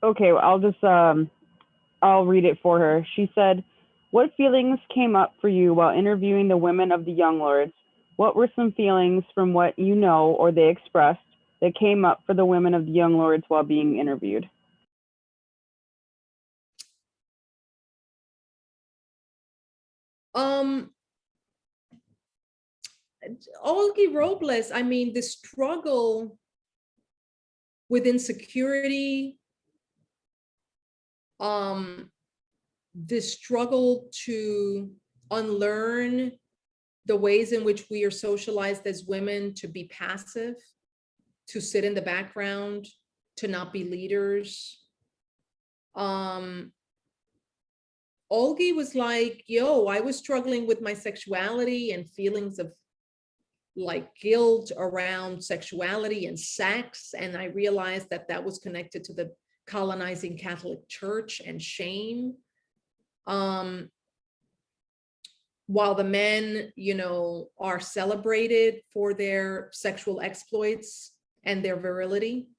Okay, well, I'll read it for her. She said, "What feelings came up for you while interviewing the women of the Young Lords? What were some feelings from what you know or they expressed that came up for the women of the Young Lords while being interviewed?" Olga Robles, I mean, the struggle with insecurity, the struggle to unlearn the ways in which we are socialized as women to be passive, to sit in the background, to not be leaders. Olga was like, yo, I was struggling with my sexuality and feelings of like guilt around sexuality and sex. And I realized that that was connected to the colonizing Catholic Church and shame. While the men, you know, are celebrated for their sexual exploits and their virility.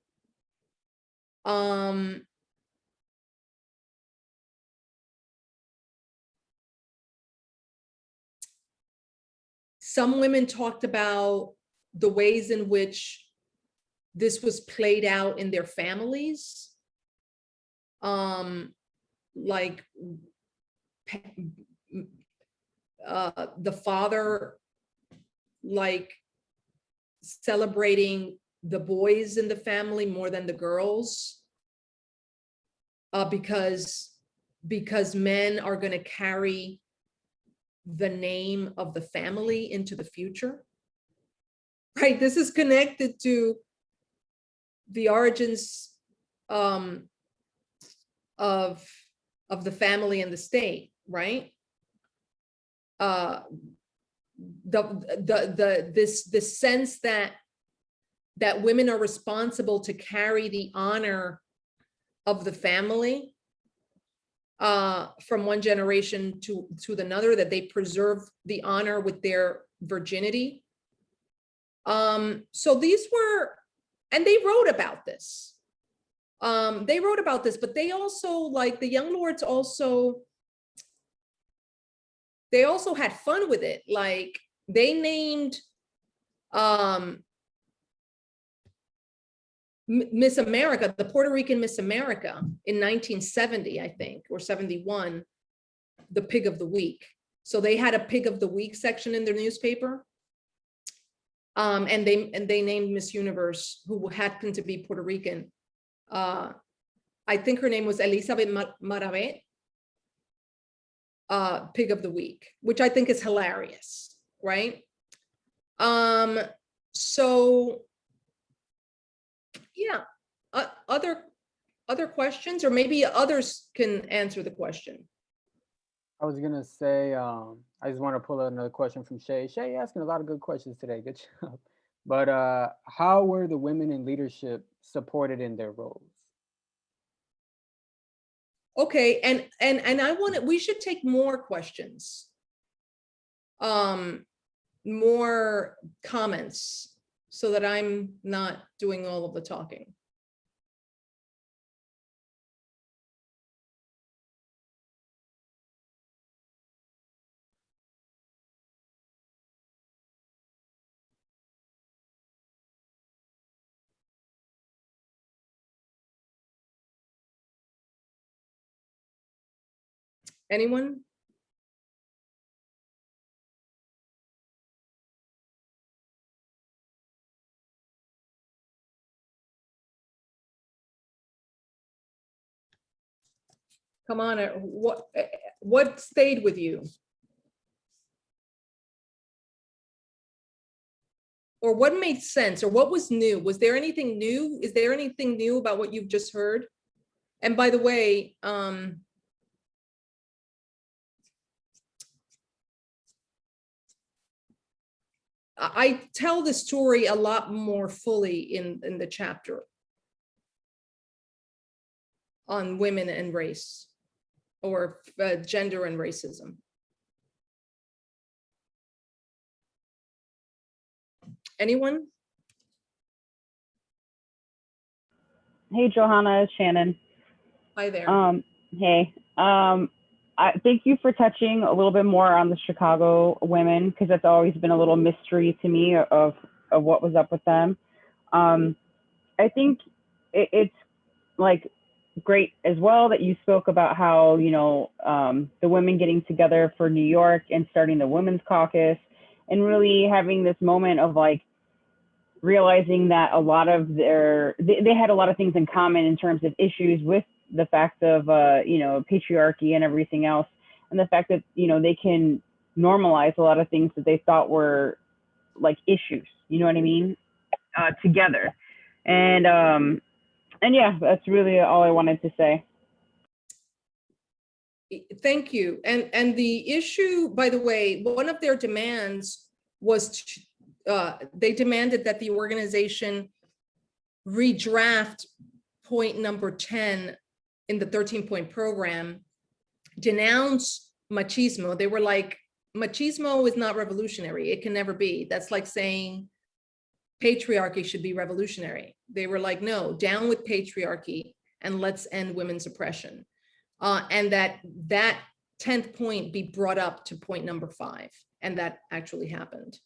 Some women talked about the ways in which this was played out in their families. Like the father, like celebrating the boys in the family more than the girls, because men are going to carry the name of the family into the future, right? This is connected to the origins of the family and the state, right? This sense that women are responsible to carry the honor of the family from one generation to another, that they preserve the honor with their virginity. So these were, and they wrote about this. But they also, like the young lords also, they also had fun with it. Like they named Miss America, the Puerto Rican Miss America in 1970, I think, or 71, the pig of the week. So they had a pig of the week section in their newspaper. And they named Miss Universe, who happened to be Puerto Rican. I think her name was Elizabeth Maravet, pig of the week, which I think is hilarious, right? So yeah, other questions, or maybe others can answer the question. I was gonna say, I just want to pull out another question from Shay. Shay asking a lot of good questions today. Good job. But how were the women in leadership supported in their roles? Okay, and we should take more questions, more comments, so that I'm not doing all of the talking. Anyone? Come on, what stayed with you? Or what made sense, or what was new? Was there anything new? Is there anything new about what you've just heard? And by the way, I tell the story a lot more fully in the chapter on women and race, or gender and racism. Anyone? Hey, Johanna, it's Shannon. Hi there. Hey, I thank you for touching a little bit more on the Chicago women, because that's always been a little mystery to me of what was up with them. I think it's like great as well that you spoke about how, you know, the women getting together for New York and starting the Women's Caucus, and really having this moment of like realizing that a lot of they had a lot of things in common in terms of issues with the fact of, you know, patriarchy and everything else. And the fact that, you know, they can normalize a lot of things that they thought were like issues, you know what I mean? Together. And yeah, that's really all I wanted to say. Thank you. And the issue, by the way, one of their demands was they demanded that the organization redraft point number 10 in the 13-point program, denounce machismo. They were like, machismo is not revolutionary. It can never be. That's like saying patriarchy should be revolutionary. They were like, no, down with patriarchy and let's end women's oppression. And that 10th point be brought up to point number 5. And that actually happened.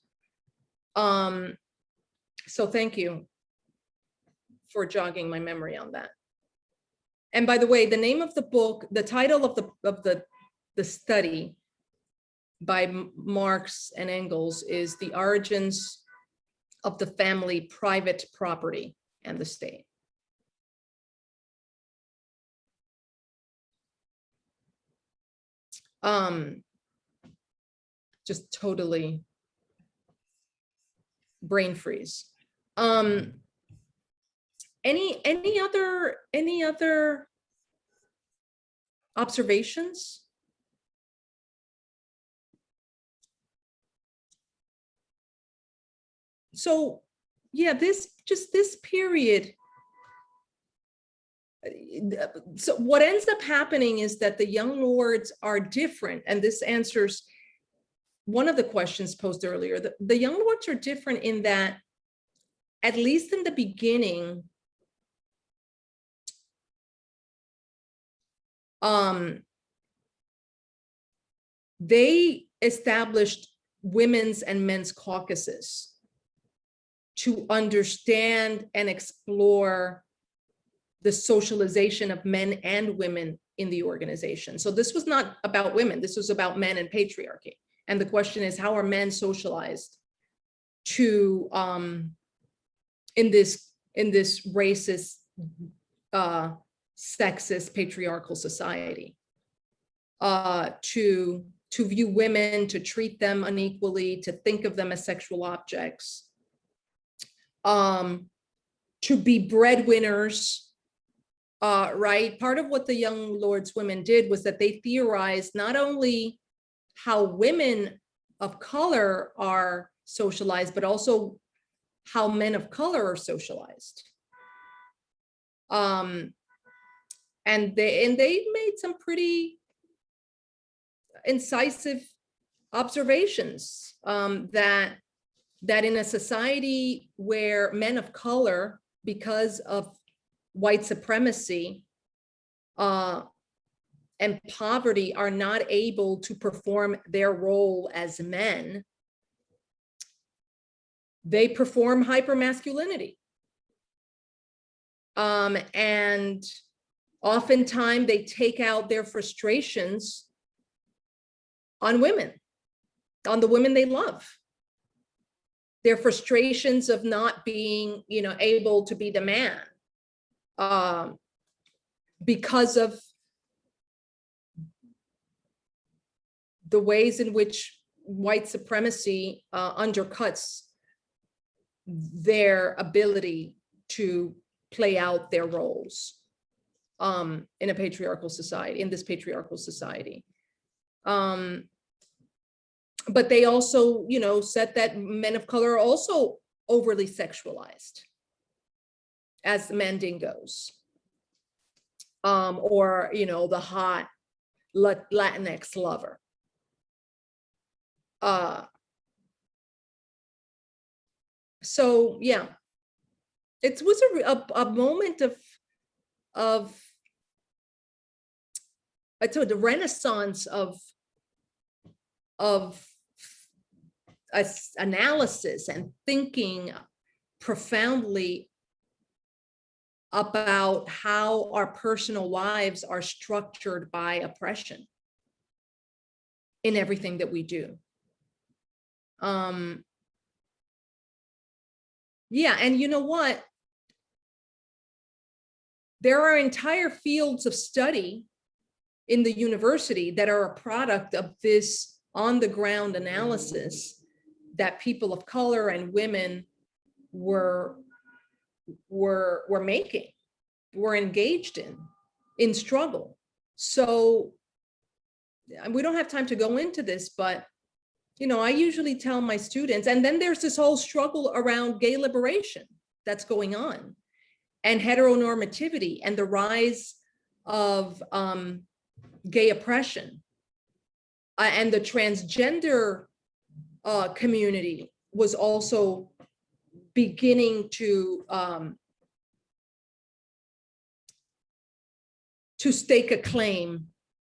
So thank you for jogging my memory on that. And by the way, the name of the book, the title of the study by Marx and Engels is The Origins of the Family, Private Property, and the State. Just totally brain freeze. Any other observations? So yeah, this period. So what ends up happening is that the young lords are different, and this answers one of the questions posed earlier. The young lords are different in that, at least in the beginning, they established women's and men's caucuses to understand and explore the socialization of men and women in the organization. So this was not about women, this was about men and patriarchy. And the question is, how are men socialized to in this racist, sexist, patriarchal society, to view women, to treat them unequally, to think of them as sexual objects, to be breadwinners, right? Part of what the young lords women did was that they theorized not only how women of color are socialized, but also how men of color are socialized. And they made some pretty incisive observations, that in a society where men of color, because of white supremacy and poverty, are not able to perform their role as men, they perform hypermasculinity. And oftentimes they take out their frustrations on women, on the women they love. Their frustrations of not being, able to be the man, because of the ways in which white supremacy undercuts their ability to play out their roles in a patriarchal society, in this patriarchal society. But they also, said that men of color are also overly sexualized as mandingos, or, the hot Latinx lover. So yeah, it was a moment of the renaissance of analysis and thinking profoundly about how our personal lives are structured by oppression in everything that we do. Yeah, and you know what? There are entire fields of study in the university that are a product of this on-the-ground analysis that people of color and women were making, were engaged in struggle. So we don't have time to go into this, but I usually tell my students, and then there's this whole struggle around gay liberation that's going on, and heteronormativity, and the rise of gay oppression. And the transgender community was also beginning to stake a claim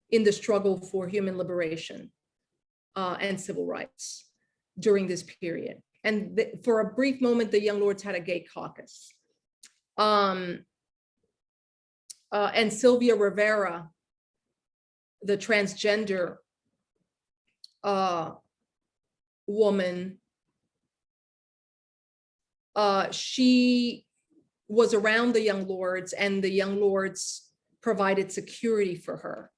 in the struggle for human liberation and civil rights during this period. And for a brief moment, the Young Lords had a gay caucus. And Sylvia Rivera, the transgender woman, she was around the Young Lords, and the Young Lords provided security for her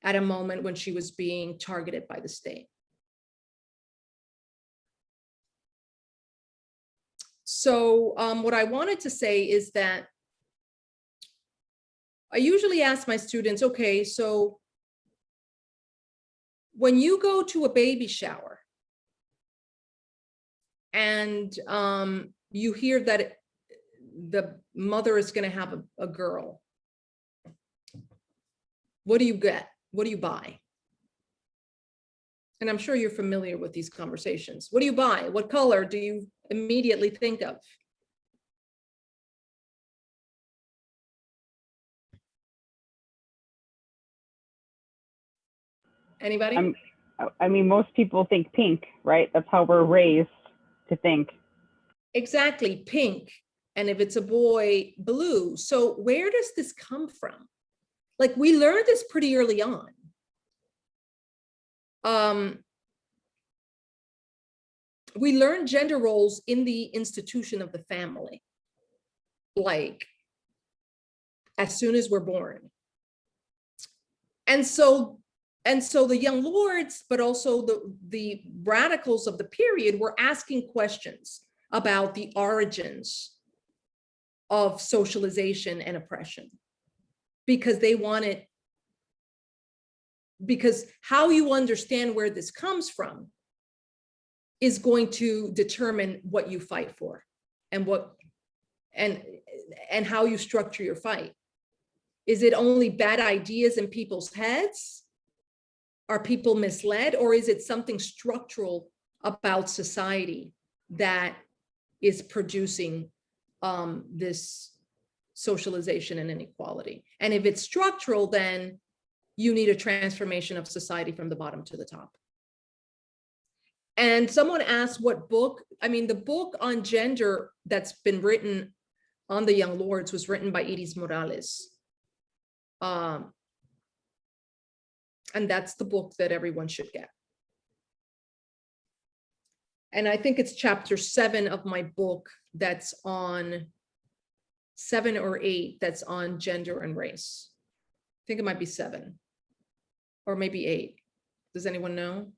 at a moment when she was being targeted by the state. So what I wanted to say is that I usually ask my students, okay, so when you go to a baby shower and you hear that the mother is going to have a girl, what do you get? What do you buy? And I'm sure you're familiar with these conversations. What do you buy? What color do you immediately think of? Anybody? I mean, most people think pink, right? That's how we're raised to think. Exactly, pink. And if it's a boy, blue. So where does this come from? Like, we learned this pretty early on. We learn gender roles in the institution of the family, like as soon as we're born. And so the Young Lords, but also the radicals of the period, were asking questions about the origins of socialization and oppression, because they wanted, because how you understand where this comes from is going to determine what you fight for and and how you structure your fight. Is it only bad ideas in people's heads? Are people misled? Or is it something structural about society that is producing this socialization and inequality? And if it's structural, then you need a transformation of society from the bottom to the top. And someone asked what book, I mean, the book on gender that's been written on the Young Lords was written by Iris Morales. And that's the book that everyone should get. And I think it's chapter 7 of my book that's on 7 or 8, that's on gender and race. I think it might be 7 or maybe 8. Does anyone know?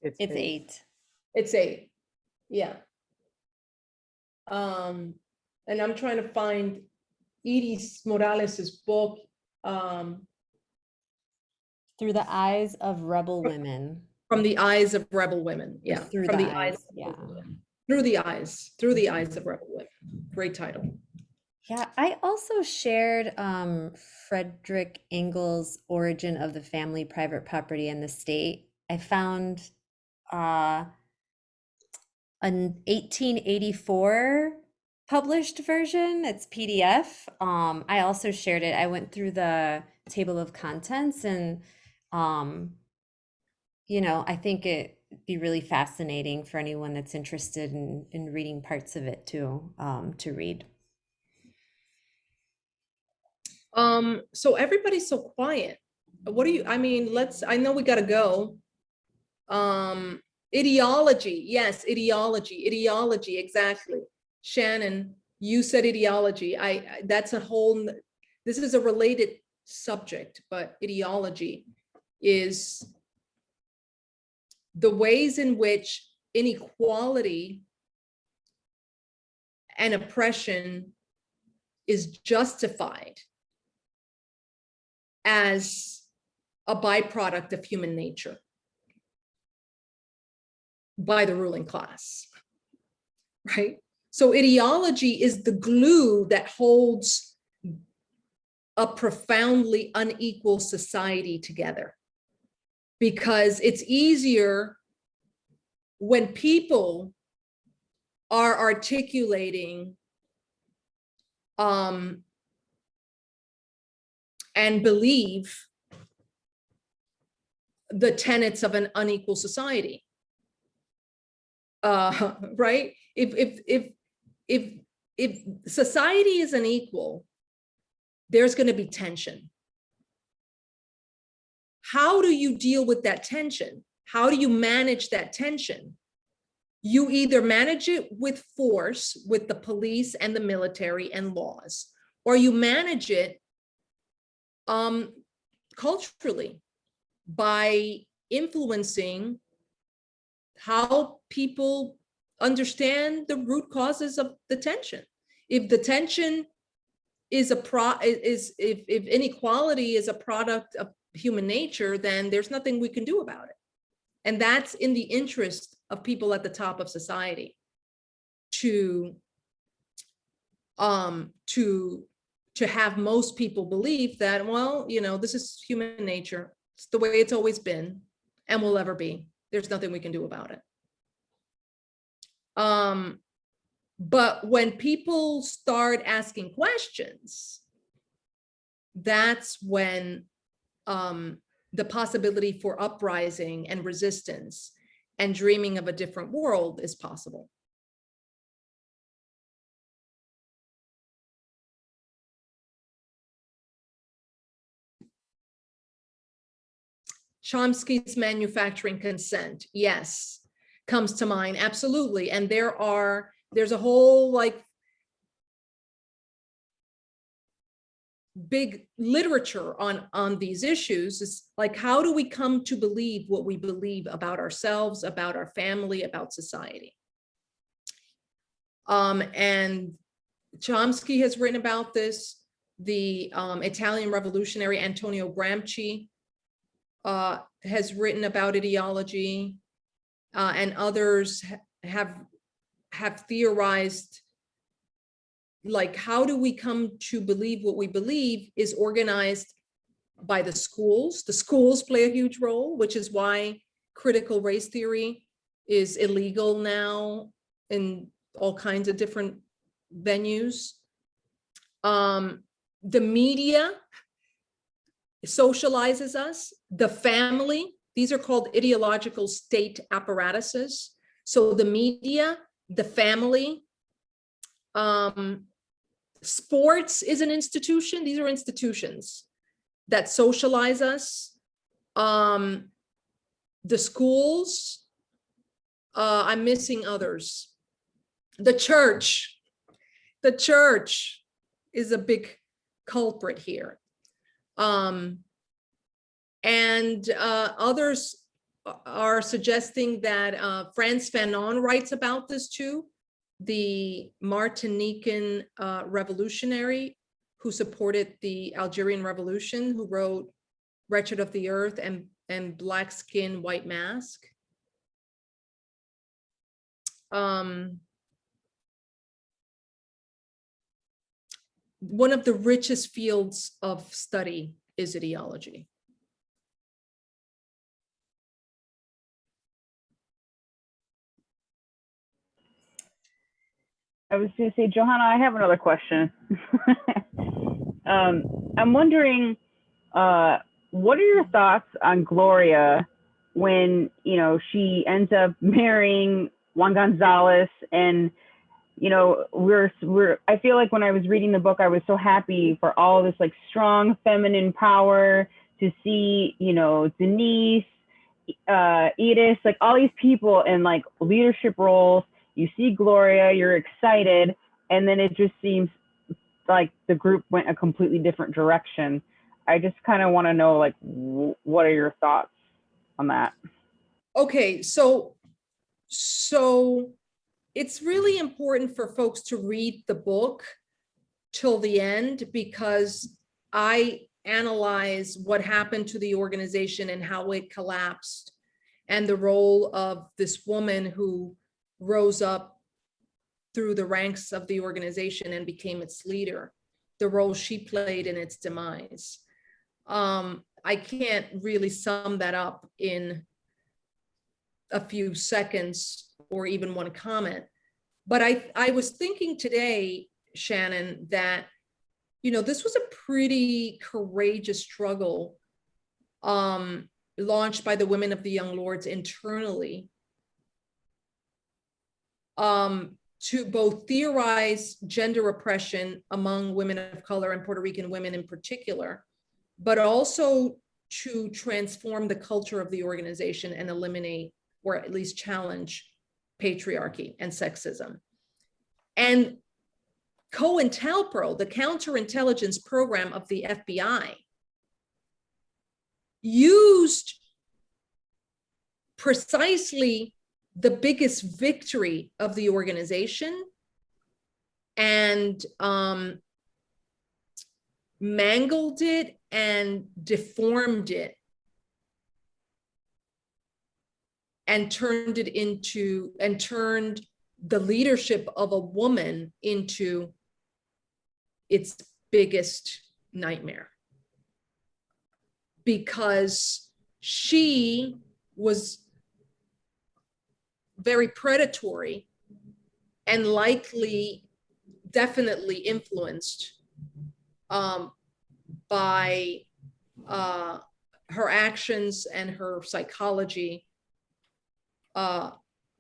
It's 8. It's 8. Yeah. And I'm trying to find Iris Morales's book. Through the eyes of rebel women. From the eyes of rebel women. Yeah. Through from the eyes. Yeah. Through the eyes of rebel women. Great title. Yeah, I also shared Frederick Engels' Origin of the Family, Private Property, and the State. I found an 1884 published version. It's PDF. I also shared it. I went through the table of contents, and I think it'd be really fascinating for anyone that's interested in reading parts of it too, to read. So everybody's so quiet. What do you, I mean, I know we gotta go. Ideology, yes, ideology, exactly. Shannon, you said ideology. That's a whole, this is a related subject, but ideology is the ways in which inequality and oppression is justified as a byproduct of human nature. by the ruling class, right? So ideology is the glue that holds a profoundly unequal society together, because it's easier when people are articulating and believe the tenets of an unequal society, right? If society is unequal, there's going to be tension. How do you deal with that tension? How do you manage that tension? You either manage it with force, with the police and the military and laws, or you manage it culturally by influencing how people understand the root causes of the tension. If the tension is if inequality is a product of human nature, then there's nothing we can do about it. And that's in the interest of people at the top of society to have most people believe that, well, you know, this is human nature. It's the way it's always been and will ever be. There's nothing we can do about it. But when people start asking questions, that's when the possibility for uprising and resistance and dreaming of a different world is possible. Chomsky's manufacturing consent, yes, comes to mind, absolutely. And there's a whole like big literature on these issues. Is like, how do we come to believe what we believe about ourselves, about our family, about society? And Chomsky has written about this. The Italian revolutionary Antonio Gramsci has written about ideology, and others have theorized, like, how do we come to believe what we believe is organized by the schools. The schools play a huge role, which is why critical race theory is illegal now in all kinds of different venues. The media socializes us, the family, these are called ideological state apparatuses. So the media, the family, sports is an institution. These are institutions that socialize us. The schools, I'm missing others. The church is a big culprit here. And others are suggesting that Frantz Fanon writes about this too, the Martinican revolutionary who supported the Algerian Revolution, who wrote Wretched of the Earth and Black Skin, White Mask. One of the richest fields of study is ideology. I was going to say, Johanna, I have another question. I'm wondering, what are your thoughts on Gloria when, you know, she ends up marrying Juan Gonzalez, and, you know, I feel like when I was reading the book, I was so happy for all this like strong feminine power to see, you know, Denise, Edith, like all these people in like leadership roles. You see Gloria, you're excited, and then it just seems like the group went a completely different direction. I just kind of want to know, like, what are your thoughts on that? Okay, so it's really important for folks to read the book till the end, because I analyze what happened to the organization and how it collapsed and the role of this woman who rose up through the ranks of the organization and became its leader, the role she played in its demise. I can't really sum that up in a few seconds or even one comment, but I was thinking today, Shannon, that, you know, this was a pretty courageous struggle launched by the women of the Young Lords internally to both theorize gender oppression among women of color and Puerto Rican women in particular, but also to transform the culture of the organization and eliminate, or at least challenge, patriarchy and sexism. And COINTELPRO, the counterintelligence program of the FBI, used precisely the biggest victory of the organization and mangled it and deformed it and turned the leadership of a woman into its biggest nightmare, because she was very predatory and likely definitely influenced by her actions, and her psychology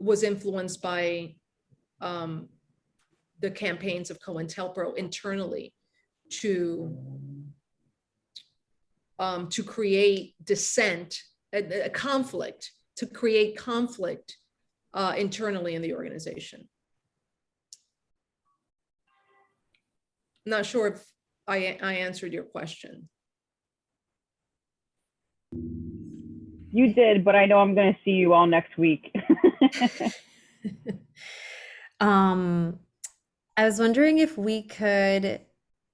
was influenced by the campaigns of COINTELPRO internally to create dissent, a conflict, to create conflict internally in the organization. Not sure if I answered your question. You did, but I know I'm going to see you all next week. I was wondering if we could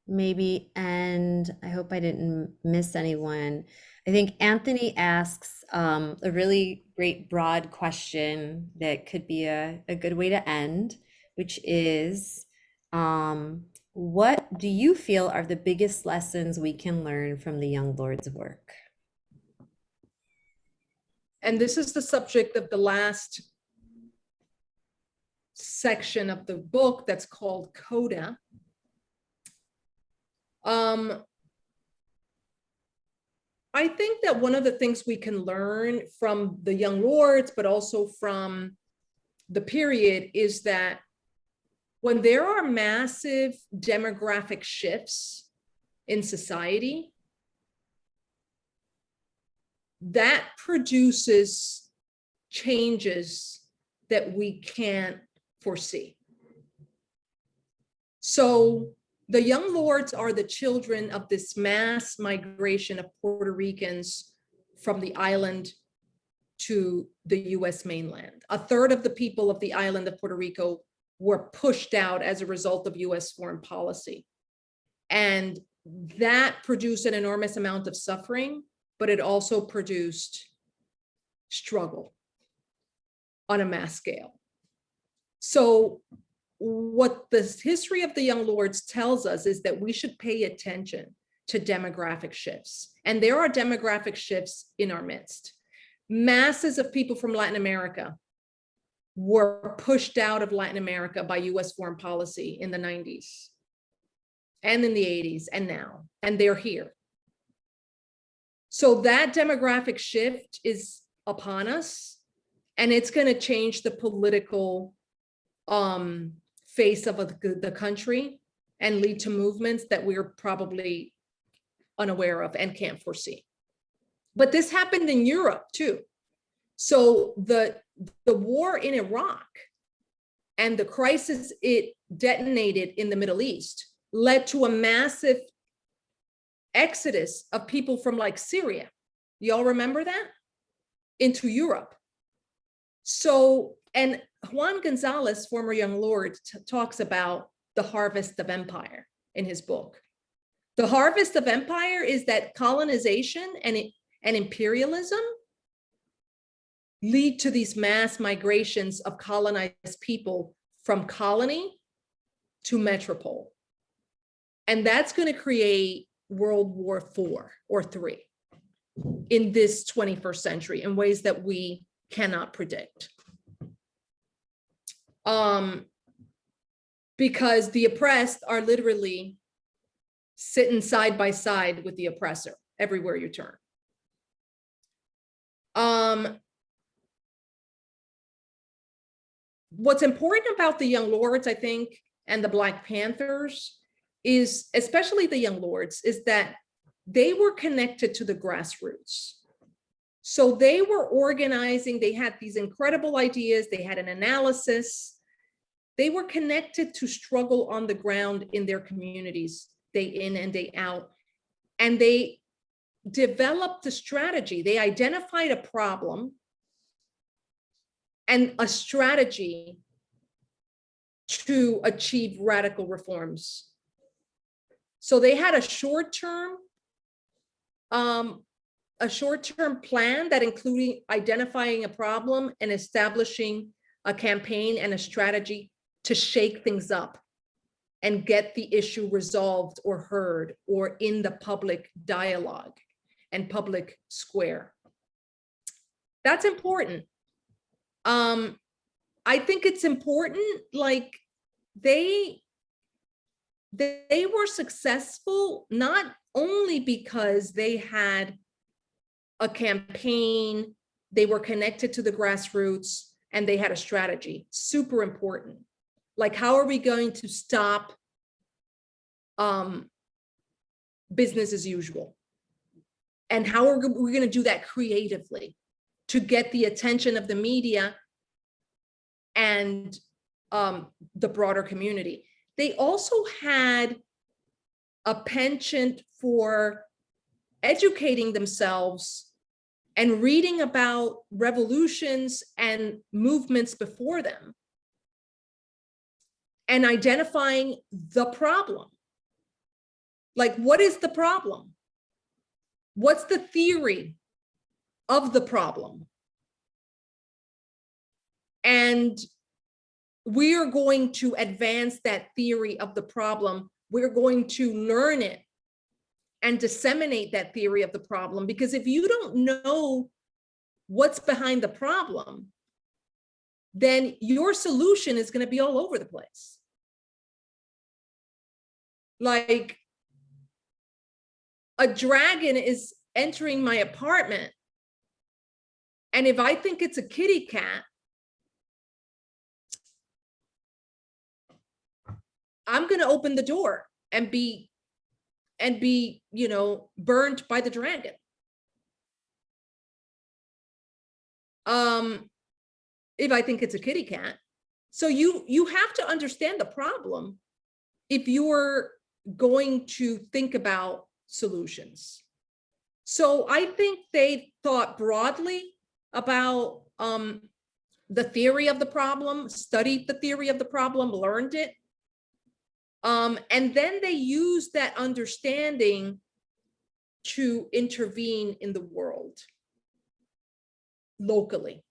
maybe end, I hope I didn't miss anyone. I think Anthony asks a really great broad question that could be a good way to end, which is, what do you feel are the biggest lessons we can learn from the Young Lords' work? And this is the subject of the last section of the book that's called Coda. I think that one of the things we can learn from the Young Lords, but also from the period, is that when there are massive demographic shifts in society, that produces changes that we can't foresee. So the Young Lords are the children of this mass migration of Puerto Ricans from the island to the US mainland. A third of the people of the island of Puerto Rico were pushed out as a result of US foreign policy. And that produced an enormous amount of suffering, but it also produced struggle on a mass scale. So what the history of the Young Lords tells us is that we should pay attention to demographic shifts. And there are demographic shifts in our midst. Masses of people from Latin America were pushed out of Latin America by US foreign policy in the 90s and in the 80s and now, and they're here. So that demographic shift is upon us, and it's going to change the political face of the country and lead to movements that we're probably unaware of and can't foresee. But this happened in Europe too. So the war in Iraq and the crisis it detonated in the Middle East led to a massive exodus of people from like Syria. Y'all remember that? Into Europe. So, and Juan Gonzalez, former Young Lord, talks about the harvest of empire in his book. The harvest of empire is that colonization and imperialism lead to these mass migrations of colonized people from colony to metropole. And that's going to create World War IV or III in this 21st century in ways that we cannot predict. Because the oppressed are literally sitting side by side with the oppressor everywhere you turn. What's important about the Young Lords, I think, and the Black Panthers is, especially the Young Lords, is that they were connected to the grassroots. So they were organizing, they had these incredible ideas, they had an analysis, they were connected to struggle on the ground in their communities, day in and day out. And they developed a strategy. They identified a problem and a strategy to achieve radical reforms. So they had a short-term plan that included identifying a problem and establishing a campaign and a strategy to shake things up and get the issue resolved or heard or in the public dialogue and public square. That's important. I think it's important, like they were successful not only because they had a campaign, they were connected to the grassroots, and they had a strategy. Super important. Like, how are we going to stop business as usual? And how are we going to do that creatively to get the attention of the media and the broader community? They also had a penchant for educating themselves and reading about revolutions and movements before them and identifying the problem. Like, what is the problem? What's the theory of the problem? And we are going to advance that theory of the problem. We're going to learn it and disseminate that theory of the problem. Because if you don't know what's behind the problem, then your solution is going to be all over the place. Like, a dragon is entering my apartment, and if I think it's a kitty cat, I'm going to open the door and be, you know, burned by the dragon. If I think it's a kitty cat. So you have to understand the problem if you're going to think about solutions. So I think they thought broadly about the theory of the problem, studied the theory of the problem, learned it. And then they used that understanding to intervene in the world locally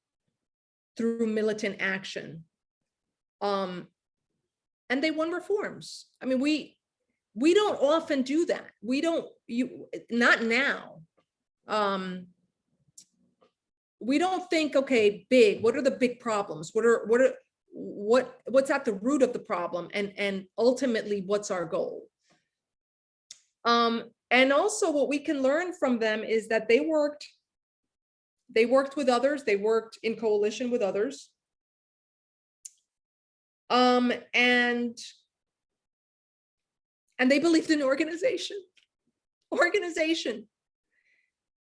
through militant action. And they won reforms. I mean, we don't often do that. We don't, not now. We don't think, okay, big, what are the big problems? What's at the root of the problem? And ultimately, what's our goal? And also what we can learn from them is that they worked with others. They worked in coalition with others. And they believed in organization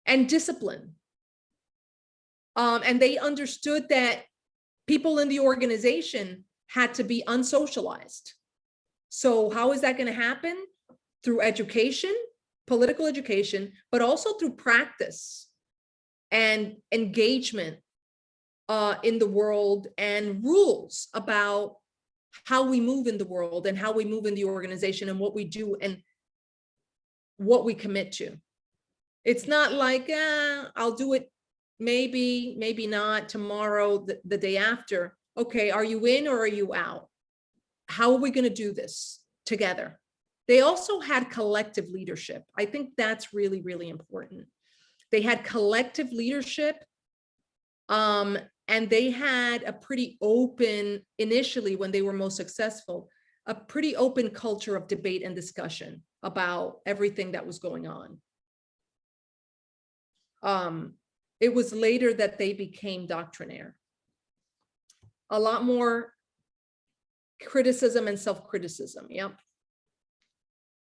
and discipline. And they understood that people in the organization had to be unsocialized. So how is that going to happen? Through education, political education, but also through practice and engagement in the world and rules about how we move in the world and how we move in the organization and what we do and what we commit to. It's not like, I'll do it maybe, maybe not tomorrow, the day after. Okay, are you in or are you out? How are we going to do this together? They also had collective leadership. I think that's really, really important. They had collective leadership, and they had a pretty open, initially when they were most successful, a pretty open culture of debate and discussion about everything that was going on. It was later that they became doctrinaire. A lot more criticism and self-criticism, yep.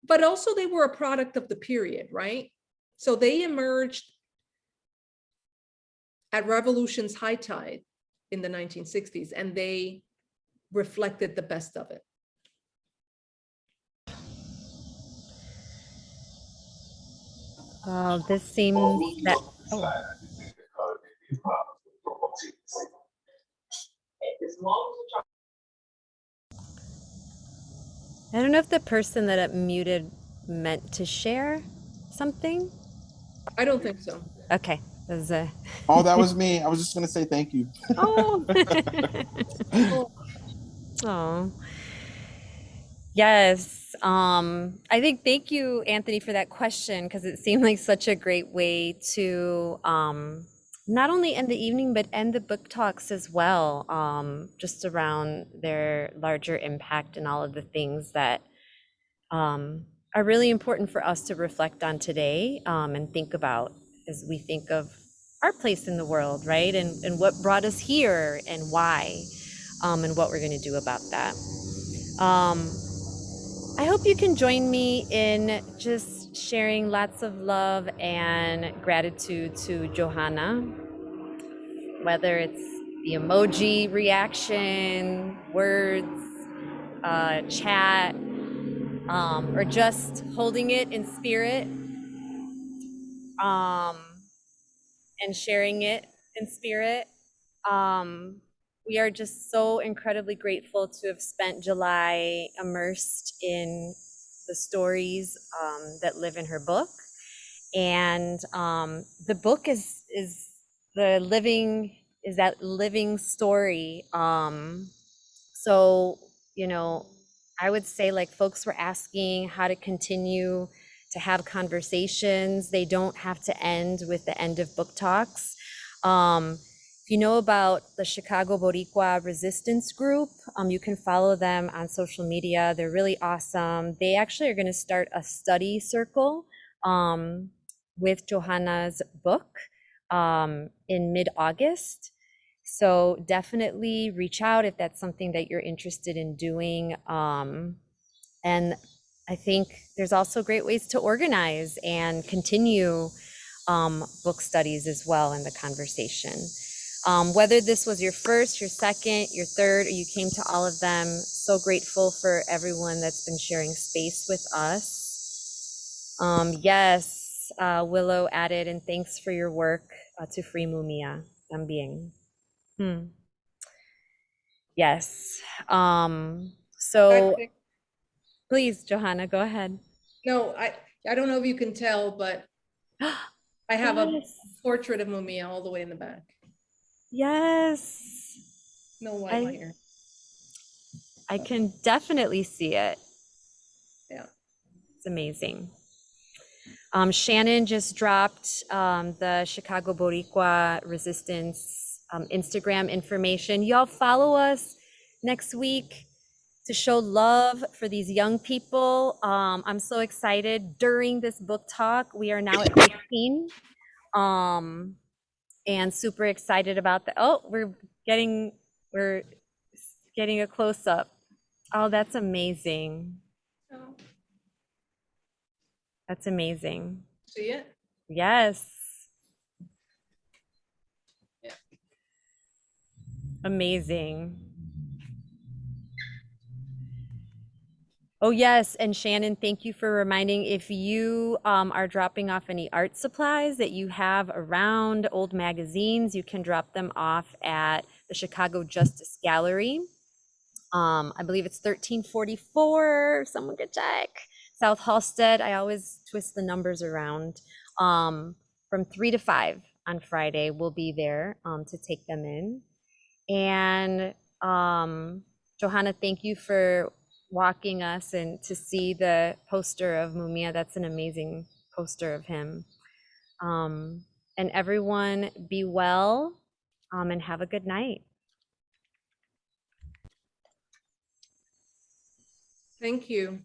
But also they were a product of the period, right? So they emerged at revolution's high tide in the 1960s, and they reflected the best of it. Well, this seems that, oh, I don't know if the person that it muted meant to share something. I don't think so. Okay, that was a, Oh, that was me. I was just gonna say thank you. oh. Oh. Yes. I think thank you, Anthony, for that question, because it seemed like such a great way to not only end the evening, but end the book talks as well, just around their larger impact and all of the things that are really important for us to reflect on today, and think about as we think of our place in the world, right? And what brought us here and why, and what we're going to do about that. I hope you can join me in just sharing lots of love and gratitude to Johanna, whether it's the emoji reaction, words, chat, or just holding it in spirit, and sharing it in spirit. We are just so incredibly grateful to have spent July immersed in the stories that live in her book. And the book is that living story. So, you know, I would say, like, folks were asking how to continue to have conversations. They don't have to end with the end of book talks. If you know about the Chicago Boricua Resistance Group, you can follow them on social media. They're really awesome. They actually are going to start a study circle with Johanna's book in mid-August. So definitely reach out if that's something that you're interested in doing. And I think there's also great ways to organize and continue book studies as well in the conversation. Whether this was your first, your second, your third, or you came to all of them, so grateful for everyone that's been sharing space with us. Yes, Willow added, and thanks for your work to free Mumia también. Yes. So please, Johanna, go ahead. No, I don't know if you can tell, but I have a Yes. portrait of Mumia all the way in the back. Yes. No white here. I can definitely see it. Yeah. It's amazing. Shannon just dropped the Chicago Boricua Resistance Instagram information. Y'all follow us next week to show love for these young people. I'm so excited. During this book talk, we are now at 15. And super excited about that. Oh, we're getting a close up. Oh, that's amazing. Oh. That's amazing. See it? Yes. Yeah. Amazing. Oh, yes. And Shannon, thank you for reminding. If you are dropping off any art supplies that you have around, old magazines, you can drop them off at the Chicago Justice Gallery. I believe it's 1344. Someone could check. South Halsted. I always twist the numbers around. From 3 to 5 on Friday. We'll be there to take them in. And Johanna, thank you for walking us and to see the poster of Mumia. That's an amazing poster of him. And everyone be well and have a good night. Thank you.